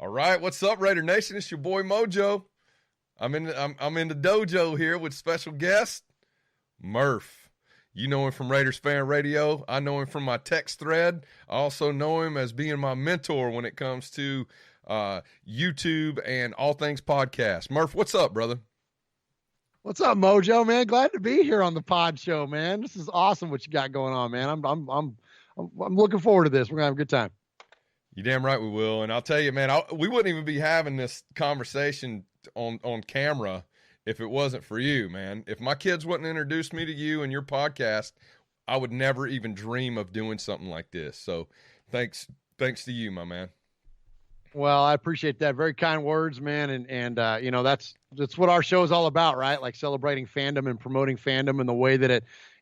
All right, what's up, Raider Nation? It's your boy Mojo. I'm in the dojo here with special guest Murf. You know him from Raiders Fan Radio. I know him from my text thread. I also know him as being my mentor when it comes to YouTube and all things podcast. Murf, what's up, brother? What's up, Mojo, man? Glad to be here on the pod show, man. This is awesome what you got going on, man. I'm looking forward to this. We're gonna have a good time. You damn right we will. And I'll tell you, man, we wouldn't even be having this conversation on camera if it wasn't for you, man. If my kids wouldn't introduce me to you and your podcast, I would never even dream of doing something like this. So thanks to you, my man. Well, I appreciate that. Very kind words, man. And you know, that's what our show is all about, right? Like celebrating fandom and promoting fandom in the way that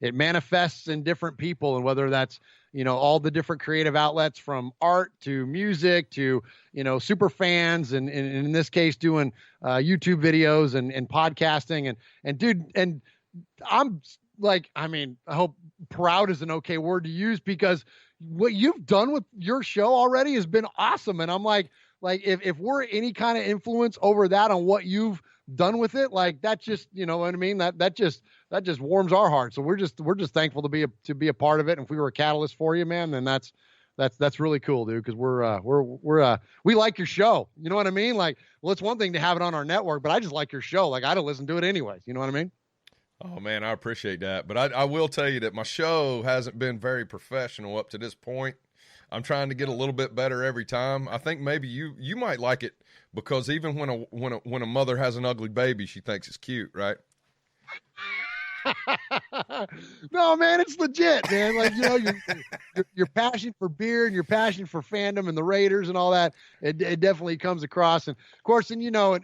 it manifests in different people. And whether that's, you know, all the different creative outlets from art to music to, you know, super fans and in this case doing YouTube videos and podcasting and dude, and I'm like, I mean, I hope proud is an okay word to use because what you've done with your show already has been awesome. And I'm like if we're any kind of influence over that on what you've done with it, like that just, you know what I mean? That just warms our heart. So we're just thankful to be a part of it. And if we were a catalyst for you, man, then that's really cool, dude. Cause we like your show. You know what I mean? Like, well, it's one thing to have it on our network, but I just like your show. Like I'd listen to it anyways. You know what I mean? Oh man, I appreciate that. But I will tell you that my show hasn't been very professional up to this point. I'm trying to get a little bit better every time. I think maybe you might like it because even when a mother has an ugly baby, she thinks it's cute, right? No, man, it's legit, man. Like, you know, your passion for beer and your passion for fandom and the Raiders and all that, it definitely comes across. And of course, and you know,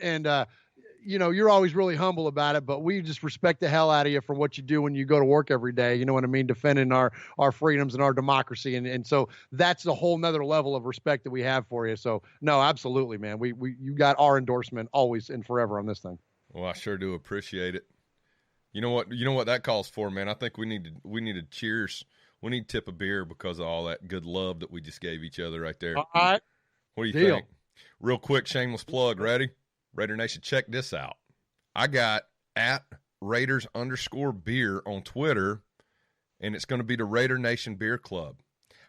you know, you're always really humble about it, but we just respect the hell out of you for what you do when you go to work every day. You know what I mean? Defending our freedoms and our democracy. And so that's a whole nother level of respect that we have for you. So no, absolutely, man. You got our endorsement always and forever on this thing. Well, I sure do appreciate it. You know what that calls for, man? I think we need to cheers. We need to tip a beer because of all that good love that we just gave each other right there. All right. What do you think? Real quick, shameless plug. Ready? Raider Nation, check this out. I got at Raiders_beer on Twitter, and it's going to be the Raider Nation Beer Club.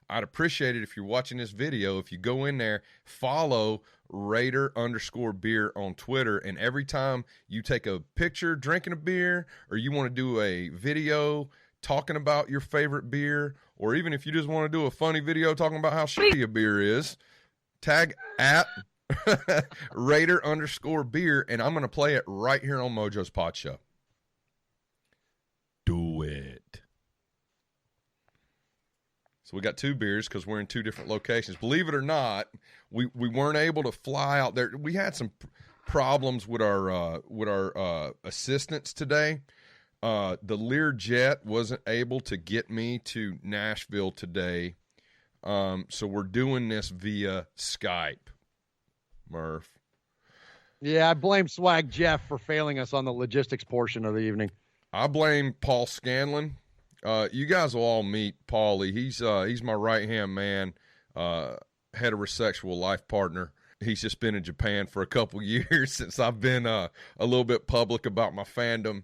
I'd appreciate it if you're watching this video, if you go in there, follow Raider_beer on Twitter, and every time you take a picture drinking a beer, or you want to do a video talking about your favorite beer, or even if you just want to do a funny video talking about how shitty a beer is, tag at Raider_beer, and I'm going to play it right here on Mojo's Pod Show. Do it. So we got two beers because we're in two different locations. Believe it or not, we weren't able to fly out there. We had some problems with our assistants today. The Learjet wasn't able to get me to Nashville today, so we're doing this via Skype. Murf. Yeah, I blame Swag Jeff for failing us on the logistics portion of the evening. I blame Paul Scanlon. You guys will all meet Paulie. He's my right-hand man, heterosexual life partner. He's just been in Japan for a couple years since I've been a little bit public about my fandom.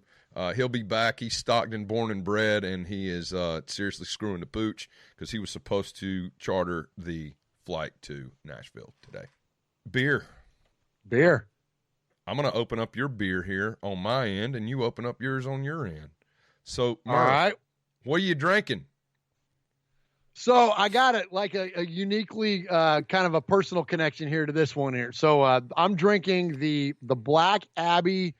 He'll be back. He's Stockton born and bred, and he is seriously screwing the pooch because he was supposed to charter the flight to Nashville today. Beer. I'm going to open up your beer here on my end, and you open up yours on your end. So, Murf, all right, what are you drinking? So I got it like a uniquely kind of a personal connection here to this one here. So I'm drinking the Black Abbey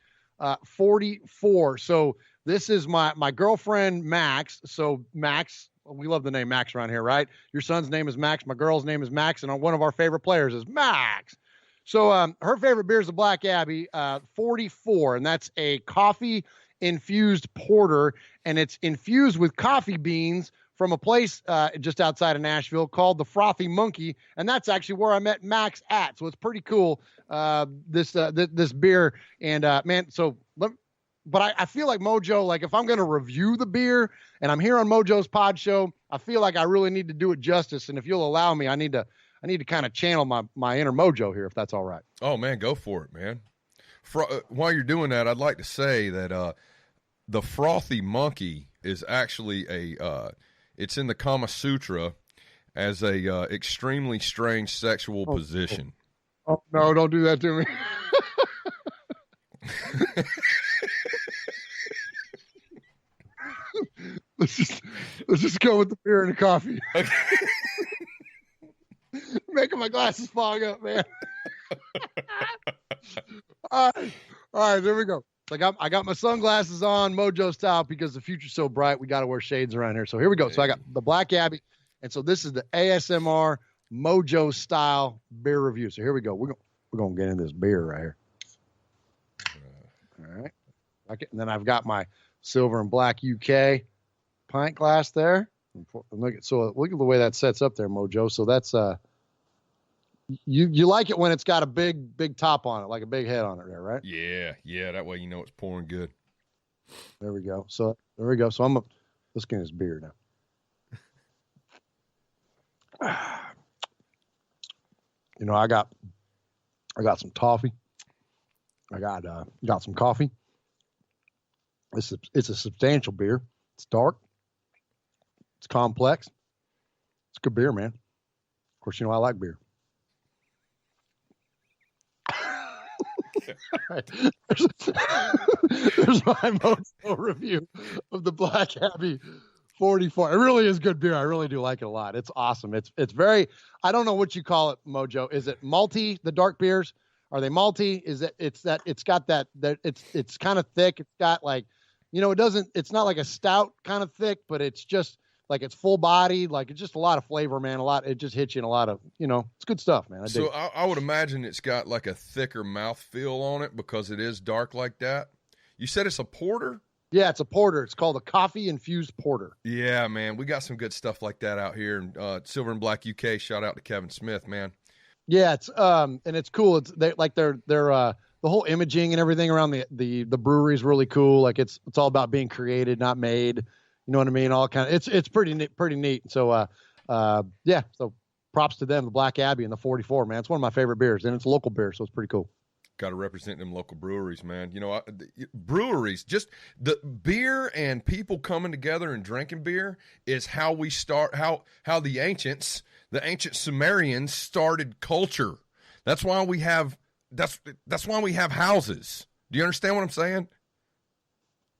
44. So this is my girlfriend Max. So Max, we love the name Max around here, right? Your son's name is Max. My girl's name is Max. And one of our favorite players is Max. So her favorite beer is the Black Abbey 44. And that's a coffee infused porter. And it's infused with coffee beans from a place just outside of Nashville called the Frothy Monkey. And that's actually where I met Max at. So it's pretty cool, this beer. And man, so but I feel like Mojo, like if I'm going to review the beer and I'm here on Mojo's Pod Show, I feel like I really need to do it justice. And if you'll allow me, I need to need to kind of channel my inner mojo here, if that's all right. Oh man, go for it, man. While you're doing that, I'd like to say that the frothy monkey is actually it's in the Kama Sutra as a extremely strange sexual position. Oh no, don't do that to me. Let's just go with the beer and the coffee. Okay. Making my glasses fog up, man. All right, there we go. I got my sunglasses on, Mojo style, because the future's so bright. We got to wear shades around here. So here we go. So I got the Black Abbey, and so this is the ASMR Mojo style beer review. So here we go. We're gonna get in this beer right here. All right. Okay. And then I've got my silver and black UK pint glass there. Look at the way that sets up there, Mojo. So that's you like it when it's got a big top on it, like a big head on it there, right? Yeah. That way you know it's pouring good. There we go. So there we go. So let's get this beer now. You know, I got some toffee. I got some coffee. It's a substantial beer. It's dark. It's complex. It's good beer, man. Of course, you know I like beer. Right. There's my Mojo review of the Black Abbey 44. It really is good beer. I really do like it a lot. It's awesome. It's very, I don't know what you call it, Mojo. Is it malty, the dark beers? Are they malty? It's got that it's kind of thick. It's got like, you know, it's not like a stout kind of thick, but it's just like it's full bodied. Like it's just a lot of flavor, man. It just hits you in a lot of, you know, it's good stuff, man. I would imagine it's got like a thicker mouthfeel on it because it is dark like that. You said it's a porter? Yeah, it's a porter. It's called a coffee infused porter. Yeah, man. We got some good stuff like that out here. And Silver and Black UK, shout out to Kevin Smith, man. Yeah, it's and it's cool. It's they're the whole imaging and everything around the brewery is really cool. Like it's all about being created, not made. You know what I mean? All kind of it's pretty neat. So yeah. So props to them, the Black Abbey and the 44, man. It's one of my favorite beers, and it's a local beer, so it's pretty cool. Got to represent them local breweries, man. You know, breweries, just the beer and people coming together and drinking beer is how we start, how the ancient Sumerians started culture. That's why we have houses. Do you understand what I'm saying?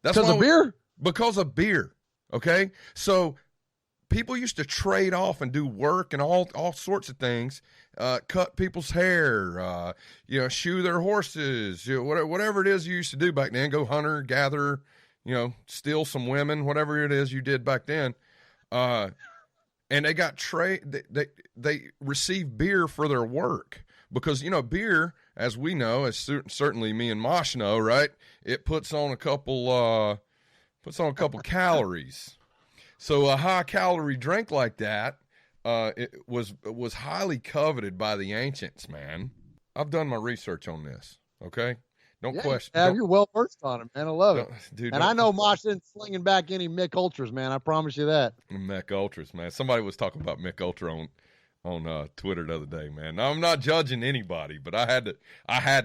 Because of beer? Because of beer. Okay? So people used to trade off and do work and all sorts of things, cut people's hair, shoe their horses, whatever it is you used to do back then, go hunter, gather, steal some women, whatever it is you did back then. And they got they received beer for their work because, beer, as we know, as certainly me and Mosh know, right? It puts on a couple calories. So a high calorie drink like that, it was highly coveted by the ancients, man. I've done my research on this. Okay, don't question. Yeah, you're well versed on it, man. I love it, dude. And I know Mosh isn't slinging back any Mick Ultras, man. I promise you that. Mick Ultras, man. Somebody was talking about Mick Ultra on Twitter the other day, man. Now, I'm not judging anybody, but I had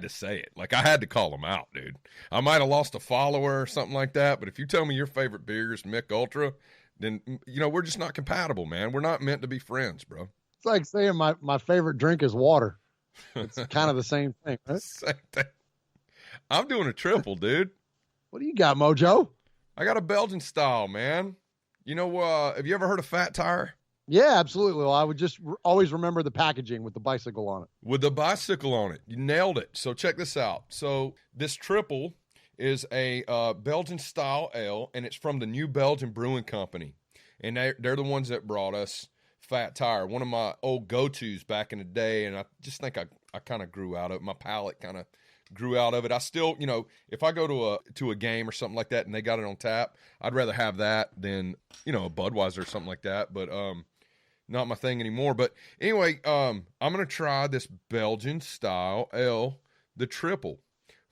to say it. Like I had to call them out, dude. I might have lost a follower or something like that, but if you tell me your favorite beer is Mick Ultra, then, we're just not compatible, man. We're not meant to be friends, bro. It's like saying my favorite drink is water. It's kind of the same thing, right? Same thing. I'm doing a triple, dude. What do you got, Mojo? I got a Belgian style, man. Have you ever heard of Fat Tire? Yeah, absolutely. Well, I would just always remember the packaging with the bicycle on it. With the bicycle on it. You nailed it. So check this out. So this triple is a Belgian-style ale, and it's from the New Belgium Brewing Company. And they're the ones that brought us Fat Tire, one of my old go-tos back in the day, and I just think I kind of grew out of it. My palate kind of grew out of it. I still, if I go to a game or something like that and they got it on tap, I'd rather have that than, a Budweiser or something like that, but not my thing anymore. But anyway, I'm going to try this Belgian-style ale, the triple,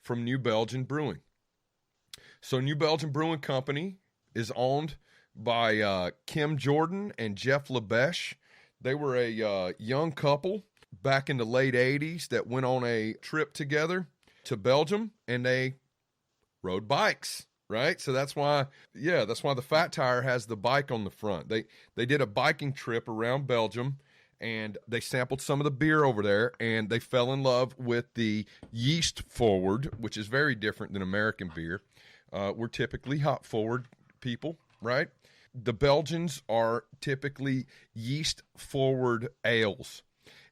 from New Belgium Brewing. So New Belgium Brewing Company is owned by Kim Jordan and Jeff LeBeche. They were a young couple back in the late 80s that went on a trip together to Belgium, and they rode bikes, right? So that's why the Fat Tire has the bike on the front. They did a biking trip around Belgium, and they sampled some of the beer over there, and they fell in love with the yeast forward, which is very different than American beer. We're typically hop forward people, right? The Belgians are typically yeast forward ales,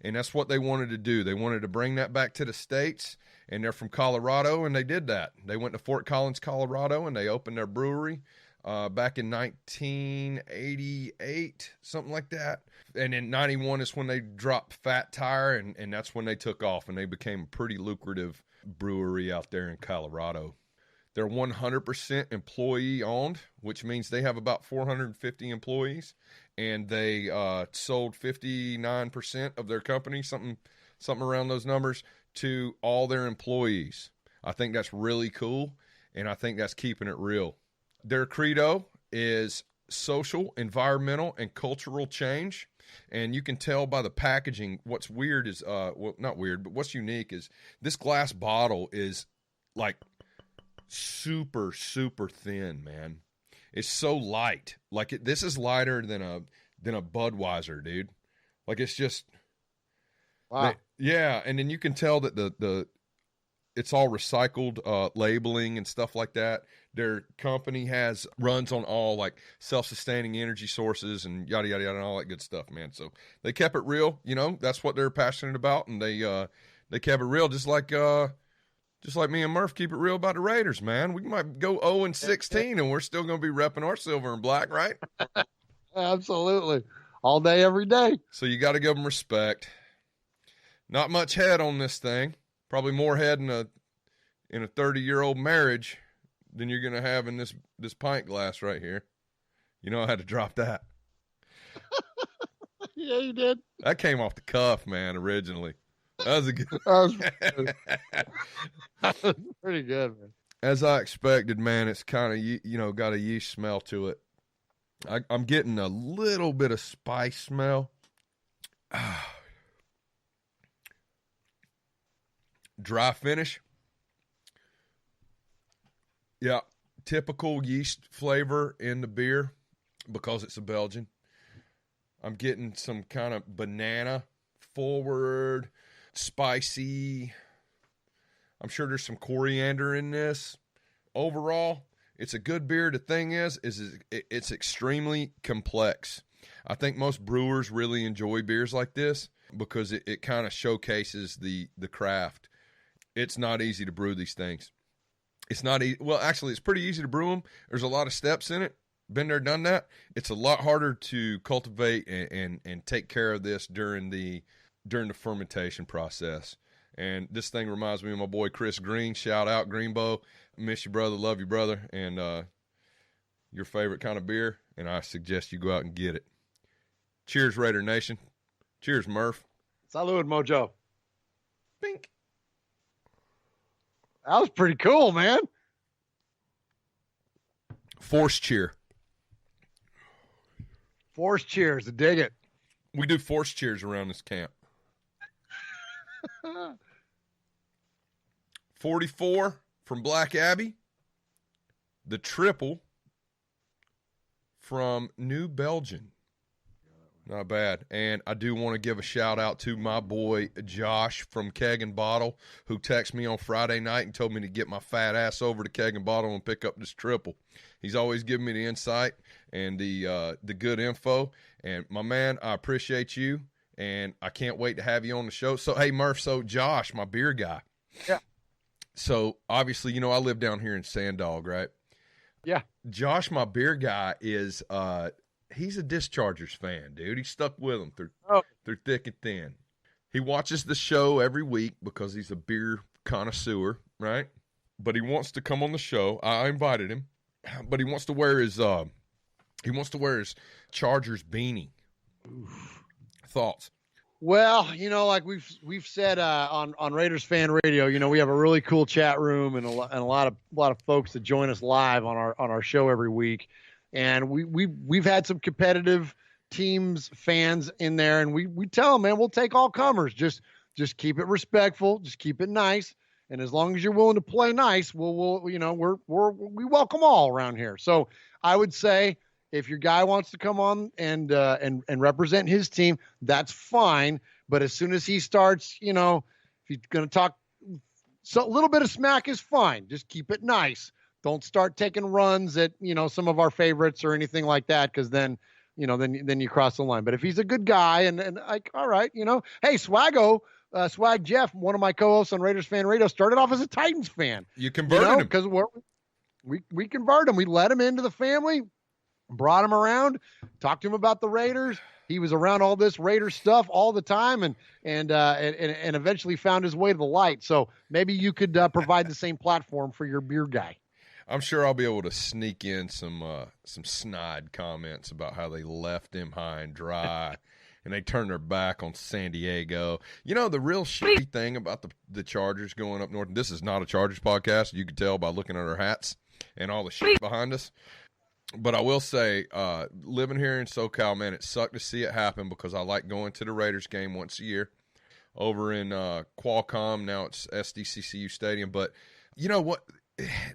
and that's what they wanted to do. They wanted to bring that back to the States, and they're from Colorado, and they did that. They went to Fort Collins, Colorado, and they opened their brewery back in 1988, something like that. And in 91 is when they dropped Fat Tire, and that's when they took off, and they became a pretty lucrative brewery out there in Colorado. They're 100% employee owned, which means they have about 450 employees, and they sold 59% of their company, something around those numbers, to all their employees. I think that's really cool, and I think that's keeping it real. Their credo is social, environmental, and cultural change, and you can tell by the packaging. What's weird is, not weird, but what's unique is this glass bottle is like super, super thin, man. It's so light. Like this is lighter than a Budweiser, dude. Like it's just, wow. Yeah, and then you can tell that the it's all recycled labeling and stuff like that. Their company runs on all like self-sustaining energy sources and yada yada yada and all that good stuff, man. So they kept it real, that's what they're passionate about, and they kept it real, just like me and Murf keep it real about the Raiders, man. We might go 0-16 and we're still going to be repping our silver and black, right? Absolutely. All day, every day. So you got to give them respect. Not much head on this thing. Probably more head in a 30-year-old marriage than you're going to have in this pint glass right here. I had to drop that. Yeah, you did. That came off the cuff, man, originally. That was a good. That was pretty good, man. As I expected, man, it's kind of, got a yeast smell to it. I'm getting a little bit of spice smell. Dry finish. Yeah, typical yeast flavor in the beer because it's a Belgian. I'm getting some kind of banana forward, spicy. I'm sure there's some coriander in this. Overall, it's a good beer. The thing is it's extremely complex. I think most brewers really enjoy beers like this because it kind of showcases the craft. It's not easy to brew these things. It's not easy. Well, actually, it's pretty easy to brew them. There's a lot of steps in it. Been there, done that. It's a lot harder to cultivate and take care of this during the fermentation process. And this thing reminds me of my boy Chris Green. Shout out, Greenbow. Miss you, brother. Love you, brother. And your favorite kind of beer. And I suggest you go out and get it. Cheers, Raider Nation. Cheers, Murf. Salud, Mojo. Bink. That was pretty cool, man. Force cheer. Force cheers. I dig it. We do force cheers around this camp. 44 from Black Abbey. The triple from New Belgium. Not bad. And I do want to give a shout out to my boy Josh from Keg and Bottle, who texted me on Friday night and told me to get my fat ass over to Keg and Bottle and pick up this triple. He's always giving me the insight and the good info. And my man, I appreciate you, and I can't wait to have you on the show. So, hey, Murph, so Josh, my beer guy. Yeah. So, obviously, I live down here in Sandog, right? Yeah. Josh, my beer guy, is he's a Dischargers fan, dude. He's stuck with them through thick and thin. He watches the show every week because he's a beer connoisseur, right? But he wants to come on the show. I invited him, but he wants to wear his Chargers beanie. Oof. Thoughts? Well, like we've said on Raiders Fan Radio, we have a really cool chat room and a lot of folks that join us live on our show every week. And we've had some competitive teams fans in there, and we tell them, man, we'll take all comers. Just keep it respectful, just keep it nice, and as long as you're willing to play nice, we'll we welcome all around here. So I would say if your guy wants to come on and represent his team, that's fine. But as soon as he starts, if he's going to talk, so a little bit of smack is fine. Just keep it nice. Don't start taking runs at some of our favorites or anything like that, because then you cross the line. But if he's a good guy and like, all right, hey, Swag Jeff, one of my co-hosts on Raiders Fan Radio, started off as a Titans fan. You converted him because we converted him. We let him into the family, brought him around, talked to him about the Raiders. He was around all this Raiders stuff all the time, and eventually found his way to the light. So maybe you could provide the same platform for your beer guy. I'm sure I'll be able to sneak in some snide comments about how they left him high and dry, and they turned their back on San Diego. The real shitty thing about the Chargers going up north. This is not a Chargers podcast. You can tell by looking at our hats and all the shit behind us. But I will say, living here in SoCal, man, it sucked to see it happen, because I like going to the Raiders game once a year over in Qualcomm. Now it's SDCCU Stadium. But you know what,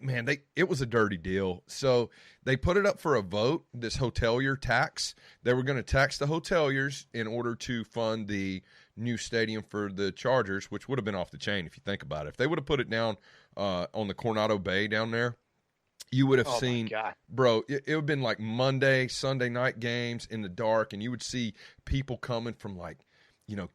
man, it was a dirty deal. So they put it up for a vote, this hotelier tax. They were going to tax the hoteliers in order to fund the new stadium for the Chargers, which would have been off the chain if you think about it. If they would have put it down on the Coronado Bay down there, you would have seen, bro, it would have been like Monday, Sunday night games in the dark, and you would see people coming from like,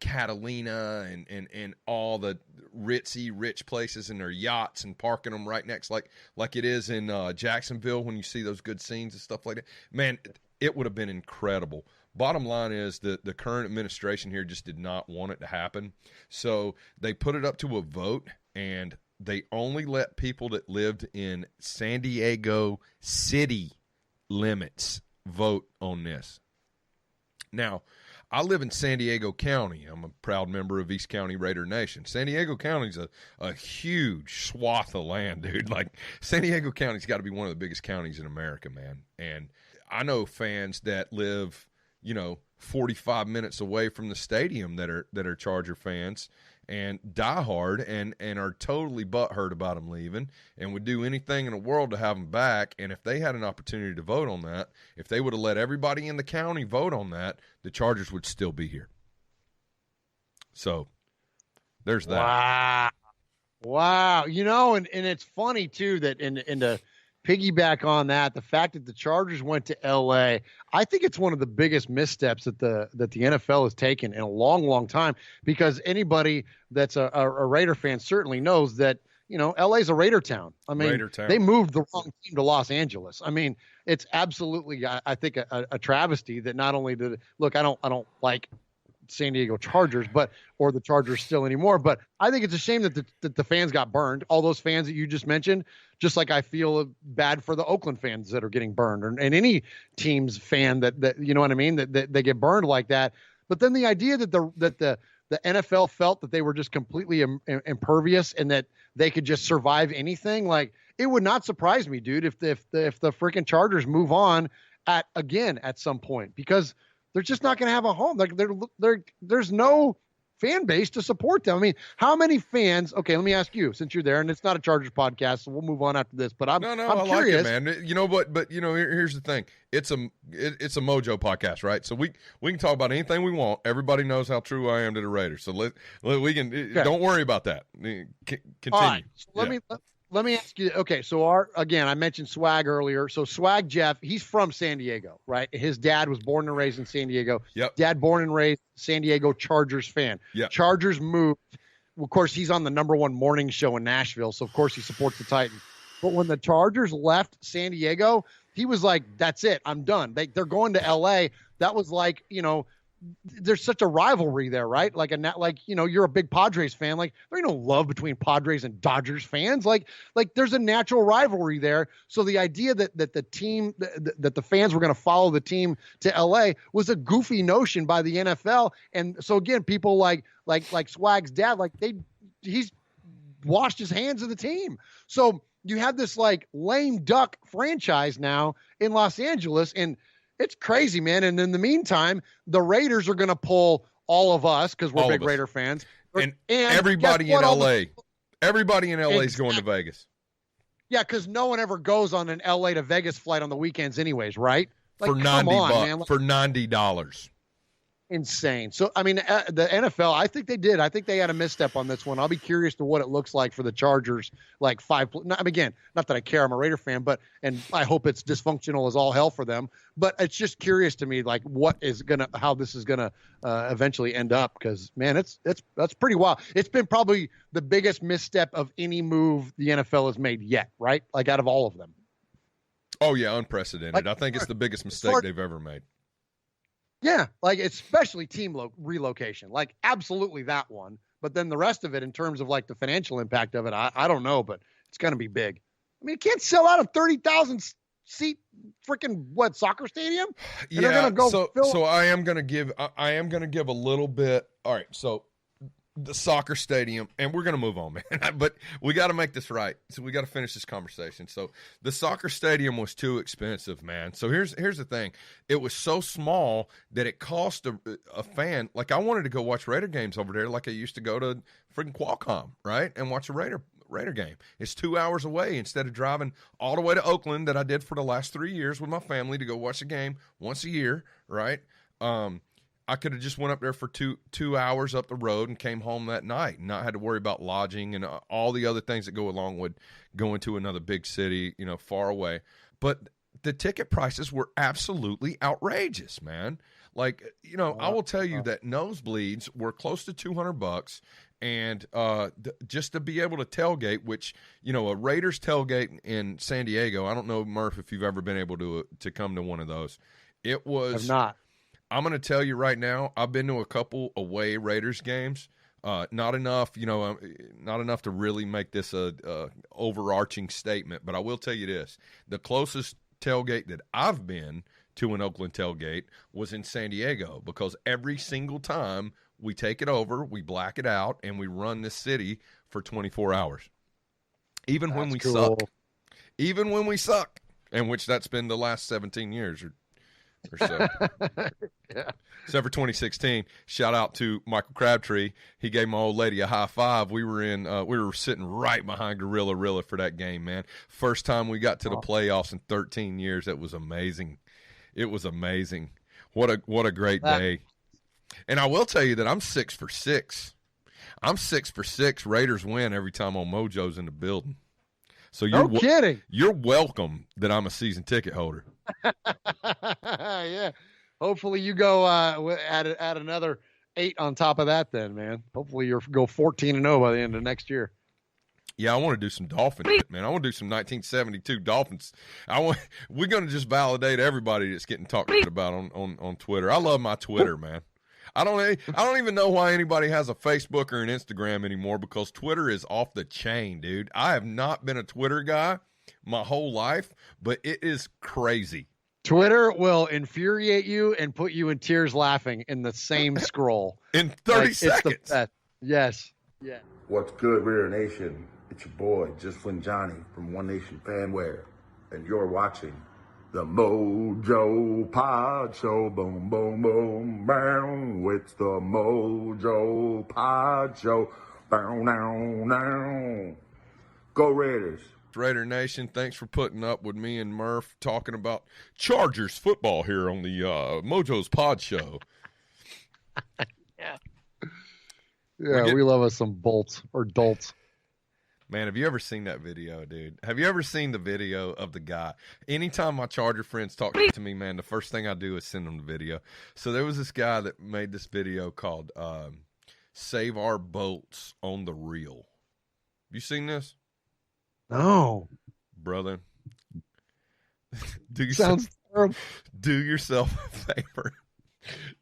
Catalina and all the rich places in their yachts and parking them right next, like it is in Jacksonville when you see those good scenes and stuff like that. Man, it would have been incredible. Bottom line is that the current administration here just did not want it to happen. So they put it up to a vote, and they only let people that lived in San Diego city limits vote on this. Now, I live in San Diego County. I'm a proud member of East County Raider Nation. San Diego County's a huge swath of land, dude. Like, San Diego County's got to be one of the biggest counties in America, man. And I know fans that live, 45 minutes away from the stadium that are Charger fans and die hard and are totally butthurt about them leaving and would do anything in the world to have them back. And if they had an opportunity to vote on that, if they would have let everybody in the county vote on that, the Chargers would still be here. So there's that. Wow. And it's funny too that in the piggyback on that, the fact that the Chargers went to LA, I think it's one of the biggest missteps that the NFL has taken in a long, long time, because anybody that's a Raider fan certainly knows that, LA's a Raider town. I mean, they moved the wrong team to Los Angeles. I mean, it's absolutely, I think, a travesty that not only did, look, I don't like San Diego Chargers, or the Chargers still anymore. But I think it's a shame that the fans got burned. All those fans that you just mentioned, just like I feel bad for the Oakland fans that are getting burned, and any team's fan that you know what I mean, that they get burned like that. But then the idea that the NFL felt that they were just completely impervious and that they could just survive anything, like, it would not surprise me, dude, if the freaking Chargers move on at some point, because they're just not going to have a home. Like, there's no fan base to support them. I mean, how many fans? Okay, let me ask you, since you're there, and it's not a Chargers podcast, so we'll move on after this. But I'm curious, like it, man. You know what? But here's the thing. It's a Mojo podcast, right? So we can talk about anything we want. Everybody knows how true I am to the Raiders. So we can. Okay. Don't worry about that. Continue. All right. So let me ask you. Okay, so I mentioned Swag earlier. So Swag Jeff, he's from San Diego, right? His dad was born and raised in San Diego. Yep. Dad born and raised San Diego Chargers fan. Yep. Chargers moved. Of course, he's on the #1 morning show in Nashville, so of course he supports the Titans. But when the Chargers left San Diego, he was like, "That's it, I'm done." They're going to LA. That was like, there's such a rivalry there, right? You're a big Padres fan. Like, there ain't no love between Padres and Dodgers fans. Like there's a natural rivalry there. So the idea that the team, that the fans were going to follow the team to LA was a goofy notion by the NFL. And so again, people like Swag's dad, he's washed his hands of the team. So you have this like lame duck franchise now in Los Angeles, and It's crazy, man. And in the meantime, the Raiders are going to pull all of us because we're big Raider fans. And everybody in L.A. Everybody in L.A. is going to Vegas. Yeah, because no one ever goes on an L.A. to Vegas flight on the weekends anyways, right? Like, for $90. For $90. Insane. So, I mean, the NFL, I think they did. I think they had a misstep on this one. I'll be curious to what it looks like for the Chargers, like again, not that I care, I'm a Raider fan, and I hope it's dysfunctional as all hell for them, but it's just curious to me, like how this is going to eventually end up. Because, man, that's pretty wild. It's been probably the biggest misstep of any move the NFL has made yet, right? Like out of all of them. Oh, yeah, unprecedented. I think it's the biggest mistake they've ever made. Yeah, like especially team relocation, like absolutely that one. But then the rest of it, in terms of like the financial impact of it, I don't know, but it's going to be big. I mean, you can't sell out a 30,000 seat freaking soccer stadium. And yeah, so I am going to give a little bit. All right, so the soccer stadium, and we're going to move on, man. But we got to make this right. So we got to finish this conversation. So the soccer stadium was too expensive, man. So here's the thing. It was so small that it cost a fan. Like, I wanted to go watch Raider games over there like I used to go to freaking Qualcomm, right, and watch a Raider game. It's 2 hours away instead of driving all the way to Oakland that I did for the last 3 years with my family to go watch a game once a year, right? I could have just went up there for two hours up the road and came home that night and not had to worry about lodging and all the other things that go along with going to another big city, far away. But the ticket prices were absolutely outrageous, man. Like, I will tell you that nosebleeds were close to $200, and just to be able to tailgate, which, a Raiders tailgate in San Diego, I don't know, Murf, if you've ever been able to come to one of those. It was. I've not. I'm going to tell you right now, I've been to a couple away Raiders games. Not enough to really make this a overarching statement, but I will tell you this. The closest tailgate that I've been to an Oakland tailgate was in San Diego, because every single time we take it over, we black it out, and we run this city for 24 hours. Even when we suck. Even when we suck, in which that's been the last 17 years or so. Yeah. Except for 2016. Shout out to Michael Crabtree. He gave my old lady a high five. We were sitting right behind Gorilla Rilla for that game, man. First time we got to the playoffs in 13 years. It was amazing. It was amazing. What a great day. And I will tell you that I'm 6 for 6. I'm 6 for 6. Raiders win every time on Mojo's in the building. So no kidding. You're welcome that I'm a season ticket holder. Yeah. Hopefully you go add another 8 on top of that then, man. Hopefully you'll go 14-0 by the end of next year. Yeah, I want to do some Dolphin shit, man. I want to do some 1972 Dolphins. We're going to just validate everybody that's getting talked about on Twitter. I love my Twitter, man. I don't even know why anybody has a Facebook or an Instagram anymore, because Twitter is off the chain, dude. I have not been a Twitter guy my whole life, but it is crazy. Twitter will infuriate you and put you in tears laughing in the same scroll. In 30 seconds. It's the best. Yes. Yeah. What's good, Raider Nation? It's your boy, Just Flynn Johnny from One Nation Fanware, and you're watching the Mojo Pod Show. Boom, boom, boom, boom. It's the Mojo Pod Show. Bow, now, now. Go Raiders. Raider Nation, thanks for putting up with me and Murf talking about Chargers football here on the Mojo's Pod Show. Yeah, we love us some bolts or dolts. Man, have you ever seen that video, dude? Have you ever seen the video of the guy? Anytime my Charger friends talk to me, man, the first thing I do is send them the video. So there was this guy that made this video called Save Our Bolts on the Reel. You seen this? No. Brother. Sounds terrible. Do yourself a favor.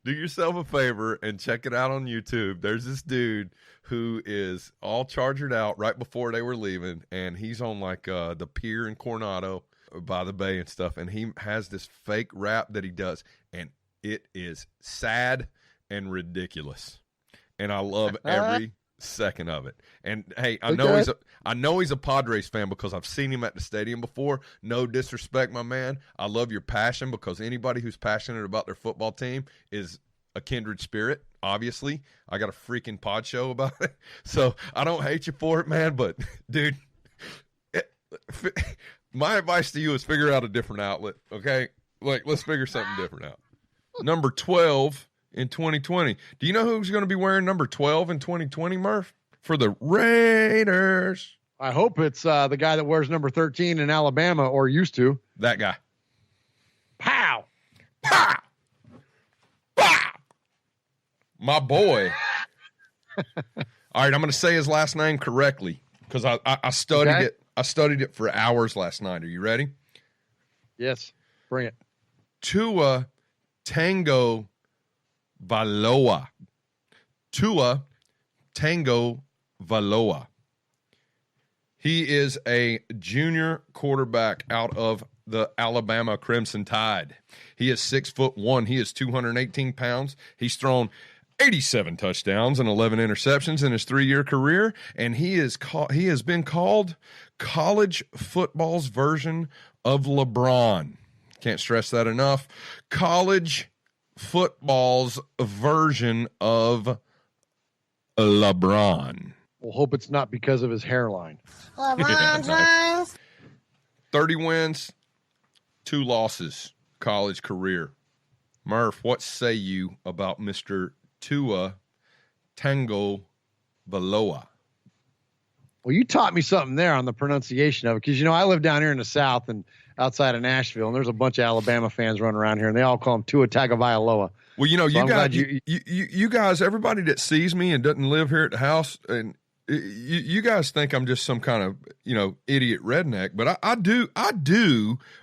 Do yourself a favor and check it out on YouTube. There's this dude who is all chargered out right before they were leaving, and he's on like the pier in Coronado by the bay and stuff, and he has this fake rap that he does, and it is sad and ridiculous. And I love second of it. And hey, I know he's a Padres fan because I've seen him at the stadium before. No disrespect, my man. I love your passion, because anybody who's passionate about their football team is a kindred spirit. Obviously, I got a freaking pod show about it, so I don't hate you for it, man. But dude, my advice to you is figure out a different outlet. Okay, like let's figure something different out. Number 12 in 2020. Do you know who's going to be wearing number 12 in 2020, Murph? For the Raiders. I hope it's the guy that wears number 13 in Alabama, or used to. That guy. Pow! Pow! Pow! My boy. All right, I'm going to say his last name correctly because I studied it. I studied it for hours last night. Are you ready? Yes. Bring it. Tua Tango Valoa. Tua Tango Valoa. He is a junior quarterback out of the Alabama Crimson Tide. He is 6'1". He is 218 pounds. He's thrown 87 touchdowns and 11 interceptions in his 3-year career, and he has been called college football's version of LeBron. Can't stress that enough. College football's version of LeBron. We'll hope it's not because of his hairline. LeBron James. 30 wins, 2 losses, college career. Murph, what say you about Mr. Tua Tango Valoa? Well, you taught me something there on the pronunciation of it, because, I live down here in the South and outside of Nashville, and there's a bunch of Alabama fans running around here, and they all call him Tua Tagovailoa. Well, you guys, everybody that sees me and doesn't live here at the house, and you guys think I'm just some kind of, idiot redneck, but I do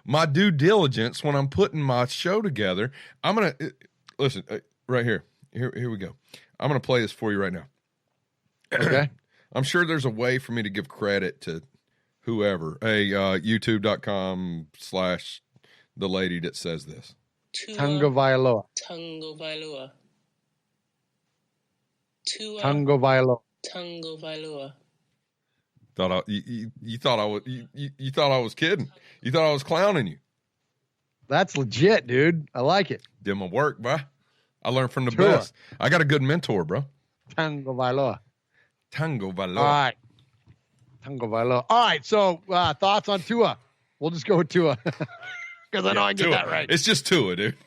my due diligence when I'm putting my show together. I'm going to listen right here. Here we go. I'm going to play this for you right now. Okay. I'm sure there's a way for me to give credit to whoever. Hey, youtube.com/the lady that says this. Tagovailoa. Tagovailoa. Tagovailoa. Tagovailoa. You thought I was kidding. You thought I was clowning you. That's legit, dude. I like it. Did my work, bro. I learned from the best. I got a good mentor, bro. Tagovailoa. Tagovailoa. All right. Tagovailoa. All right. So thoughts on Tua? We'll just go with Tua because I know I get Tua. that right. It's just Tua, dude.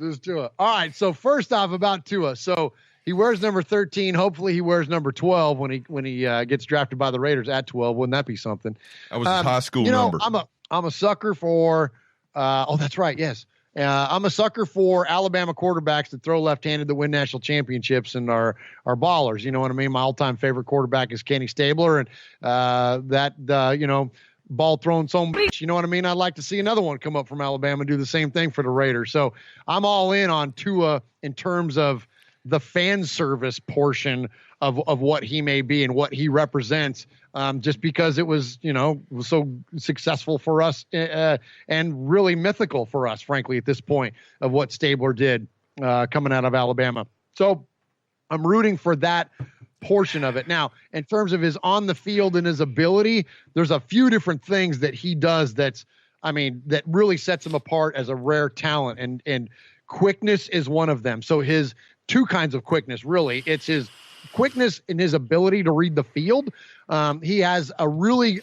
Just Tua. All right. So first off, about Tua. So he wears number 13. Hopefully, he wears number 12 when he gets drafted by the Raiders at 12. Wouldn't that be something? That was his high school number. I'm a sucker for. That's right. Yes. I'm a sucker for Alabama quarterbacks that throw left-handed that win national championships and are ballers. You know what I mean? My all-time favorite quarterback is Kenny Stabler, and ball thrown so much. You know what I mean? I'd like to see another one come up from Alabama and do the same thing for the Raiders. So I'm all in on Tua in terms of the fan service portion of what he may be and what he represents, just because it was, so successful for us and really mythical for us, frankly, at this point of what Stabler did coming out of Alabama. So I'm rooting for that portion of it. Now, in terms of his on the field and his ability, there's a few different things that he does that really sets him apart as a rare talent, and quickness is one of them. So his two kinds of quickness, really. It's his quickness and his ability to read the field. He has a really,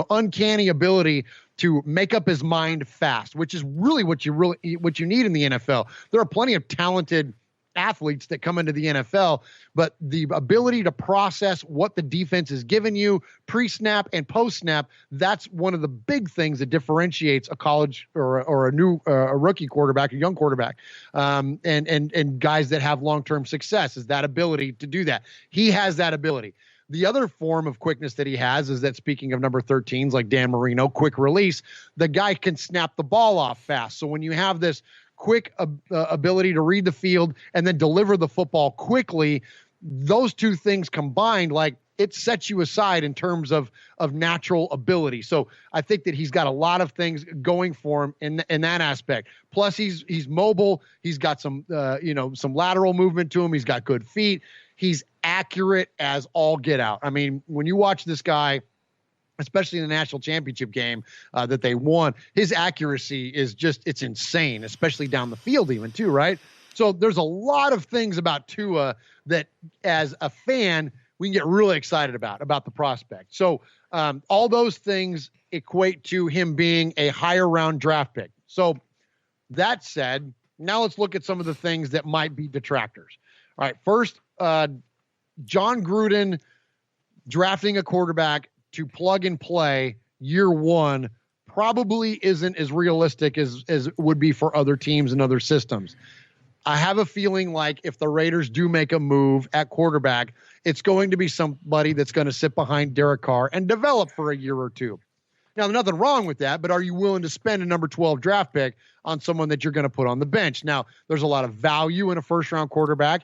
uncanny ability to make up his mind fast, which is really what you need in the NFL. There are plenty of talented athletes that come into the NFL, but the ability to process what the defense is giving you pre-snap and post-snap, that's one of the big things that differentiates a college or a rookie quarterback, a young quarterback, and guys that have long-term success, is that ability to do that. He has that ability. The other form of quickness that he has is that, speaking of number 13s like Dan Marino, quick release, the guy can snap the ball off fast. So when you have this quick ability to read the field and then deliver the football quickly, those two things combined, it sets you aside in terms of natural ability. So I think that he's got a lot of things going for him in that aspect. Plus he's mobile. He's got some lateral movement to him. He's got good feet. He's accurate as all get out. I mean, when you watch this guy, especially in the national championship game that they won, his accuracy is just, it's insane, especially down the field even too, right? So there's a lot of things about Tua that as a fan, we can get really excited about the prospect. So all those things equate to him being a higher round draft pick. So that said, now let's look at some of the things that might be detractors. All right, first, John Gruden drafting a quarterback to plug and play year one probably isn't as realistic as it would be for other teams and other systems. I have a feeling like if the Raiders do make a move at quarterback, it's going to be somebody that's going to sit behind Derek Carr and develop for a year or two. Now, there's nothing wrong with that, but are you willing to spend a number 12 draft pick on someone that you're going to put on the bench? Now, there's a lot of value in a first-round quarterback.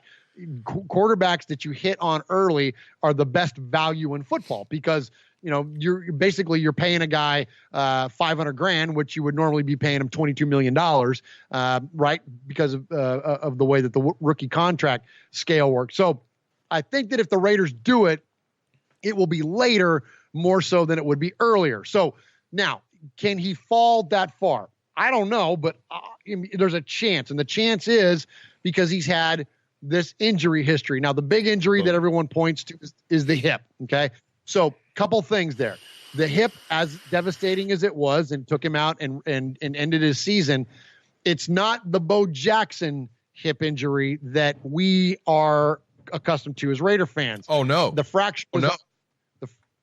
Quarterbacks that you hit on early are the best value in football because, you know, you're paying a guy $500,000, which you would normally be paying him $22 million, right? Because of the way that the rookie contract scale works. So I think that if the Raiders do it, it will be later more so than it would be earlier. So now, can he fall that far? I don't know, but there's a chance. And the chance is because he's had this injury history. Now, the big injury that everyone points to is the hip. Okay. So couple things there. The hip, as devastating as it was and took him out and ended his season, it's not the Bo Jackson hip injury that we are accustomed to as Raider fans. Oh, no. The fracture was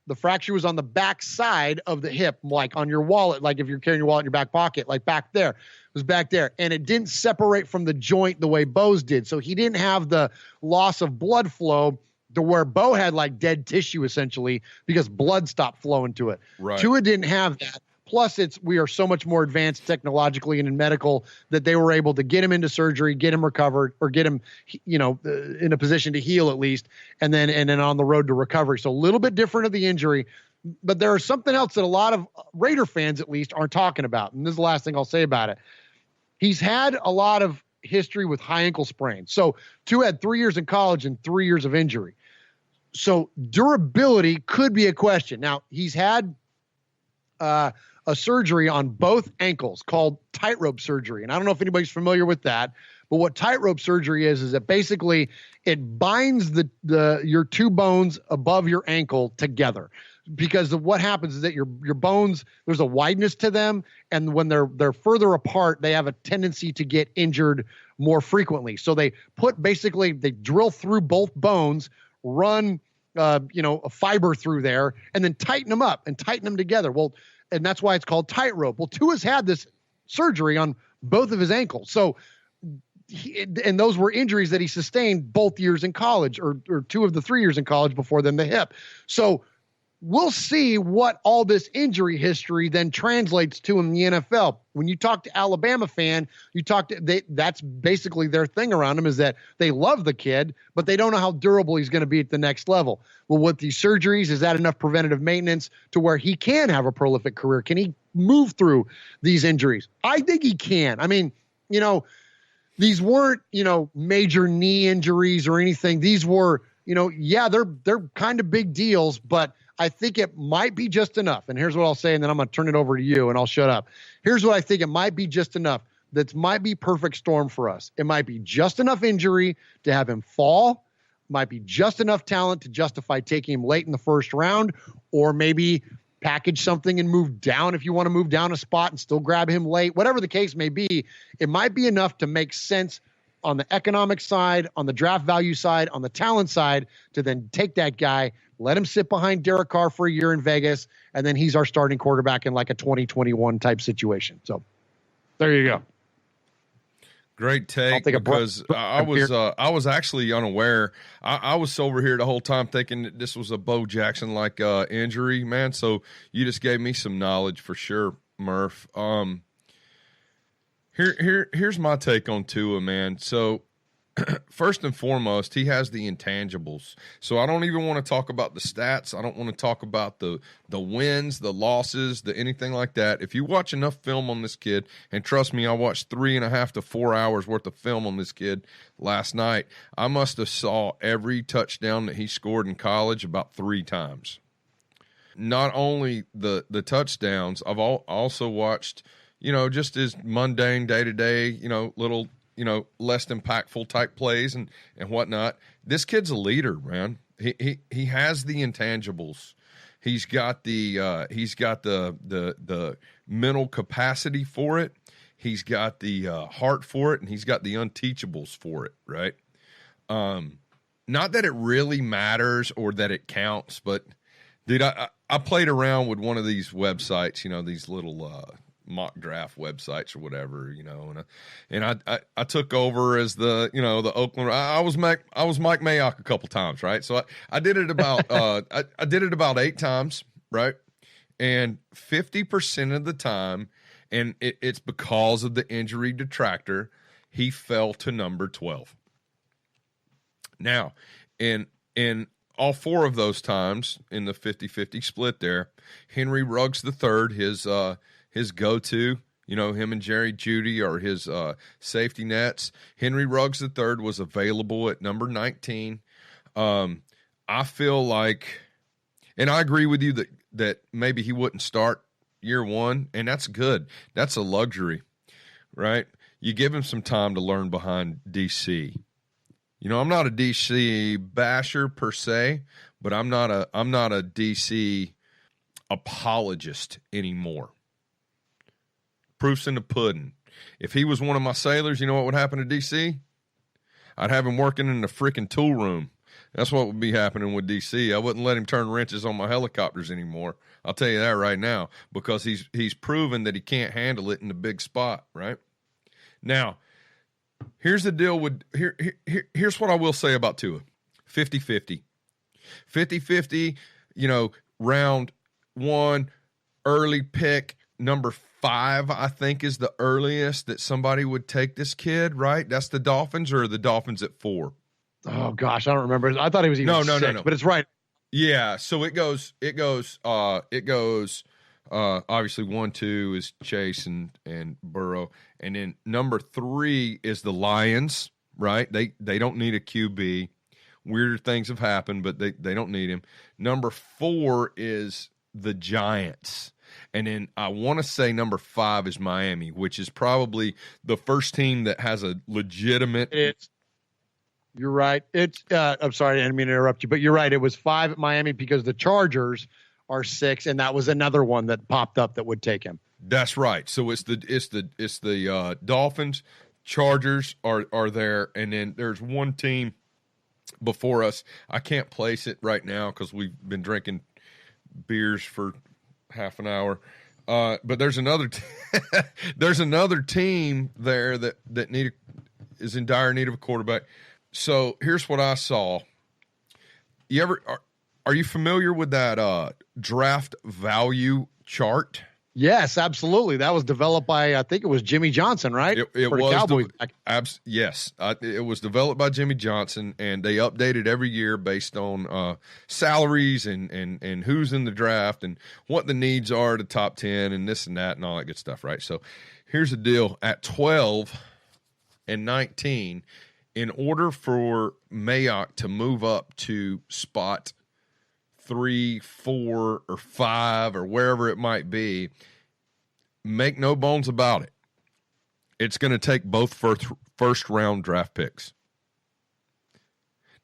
the fracture was on the back side of the hip, like on your wallet, like if you're carrying your wallet in your back pocket, like back there. It was back there. And it didn't separate from the joint the way Bo's did. So he didn't have the loss of blood flow to where Bo had like dead tissue essentially because blood stopped flowing to it. Right. Tua didn't have that. Plus, we are so much more advanced technologically and in medical that they were able to get him into surgery, get him recovered, or get him, in a position to heal at least, and then on the road to recovery. So a little bit different of the injury, but there is something else that a lot of Raider fans at least aren't talking about, and this is the last thing I'll say about it. He's had a lot of history with high ankle sprains. So Tua had 3 years in college and 3 years of injury. So durability could be a question. Now, he's had a surgery on both ankles called tightrope surgery. And I don't know if anybody's familiar with that, but what tightrope surgery is that basically it binds your two bones above your ankle together. Because of what happens is that your bones, there's a wideness to them, and when they're further apart, they have a tendency to get injured more frequently. So they drill through both bones, run a fiber through there, and then tighten them up and tighten them together. Well, and that's why it's called tightrope. Well, Tua's had this surgery on both of his ankles. So, and those were injuries that he sustained both years in college, or 2 of the 3 years in college before then the hip. So we'll see what all this injury history then translates to in the NFL. When you talk to Alabama fan, that's basically their thing around him, is that they love the kid, but they don't know how durable he's going to be at the next level. Well, with these surgeries, is that enough preventative maintenance to where he can have a prolific career? Can he move through these injuries? I think he can. I mean, these weren't, major knee injuries or anything. These were, they're kind of big deals, but I think it might be just enough. And here's what I'll say, and then I'm going to turn it over to you and I'll shut up. Here's what I think it might be just enough. That might be perfect storm for us. It might be just enough injury to have him fall. Might be just enough talent to justify taking him late in the first round, or maybe package something and move down if you want to move down a spot and still grab him late. Whatever the case may be, it might be enough to make sense on the economic side, on the draft value side, on the talent side, to then take that guy, let him sit behind Derek Carr for a year in Vegas, and then he's our starting quarterback in like a 2021 type situation. So there you go. Great take, because I was actually unaware. I was over here the whole time thinking that this was a Bo Jackson like injury, man. So you just gave me some knowledge for sure, Murf. Here's my take on Tua, man. So first and foremost, he has the intangibles. So I don't even want to talk about the stats. I don't want to talk about the wins, the losses, the anything like that. If you watch enough film on this kid, and trust me, I watched 3.5 to 4 hours worth of film on this kid last night. I must have saw every touchdown that he scored in college about 3 times. Not only the touchdowns, I've also watched, just his mundane day-to-day, little, less impactful type plays and whatnot. This kid's a leader, man. He has the intangibles. He's got the mental capacity for it. He's got the heart for it, and he's got the unteachables for it, right? Not that it really matters or that it counts, but dude, I played around with one of these websites, these little mock draft websites or whatever, and I took over as the Oakland. I was Mike Mayock a couple times, right? So I did it about I did it about 8 times, right? And 50% of the time, and it's because of the injury detractor, he fell to number 12. Now, in all 4 of those times in the 50-50 split there, Henry Ruggs III, his go-to, him and Jerry Jeudy are his safety nets. Henry Ruggs III was available at number 19. I feel like, and I agree with you that maybe he wouldn't start year 1, and that's good. That's a luxury, right? You give him some time to learn behind DC. I'm not a DC basher per se, but I'm not a DC apologist anymore. Proof's in the pudding. If he was one of my sailors, you know what would happen to DC? I'd have him working in the freaking tool room. That's what would be happening with DC. I wouldn't let him turn wrenches on my helicopters anymore. I'll tell you that right now, because he's proven that he can't handle it in the big spot, right? Now, here's the deal with here's what I will say about Tua. 50-50. 50-50, round 1, early pick, number 5, I think, is the earliest that somebody would take this kid, right? That's the Dolphins, or the Dolphins at 4? Oh gosh, I don't remember. I thought he was even 6, no. But it's right. Yeah, so it goes obviously 1, 2 is Chase and Burrow, and then number 3 is the Lions, right? They don't need a QB. Weirder things have happened, but they don't need him. Number 4 is the Giants. And then I want to say number 5 is Miami, which is probably the first team that has a legitimate. You're right. I'm sorry, I didn't mean to interrupt you, but you're right. It was 5 at Miami because the Chargers are 6, and that was another one that popped up that would take him. That's right. So it's the Dolphins, Chargers are there, and then there's one team before us. I can't place it right now because we've been drinking beers for half an hour. But there's another there's another team there that is in dire need of a quarterback. So here's what I saw. Are you familiar with that draft value chart? Yes, absolutely. That was developed by, I think it was Jimmy Johnson, right? It was. Cowboys. Yes. It was developed by Jimmy Johnson, and they update it every year based on salaries and who's in the draft and what the needs are to top 10 and this and that and all that good stuff, right? So here's the deal. At 12 and 19, in order for Mayock to move up to spot 3, 4, or 5, or wherever it might be, make no bones about it. It's going to take both first round draft picks.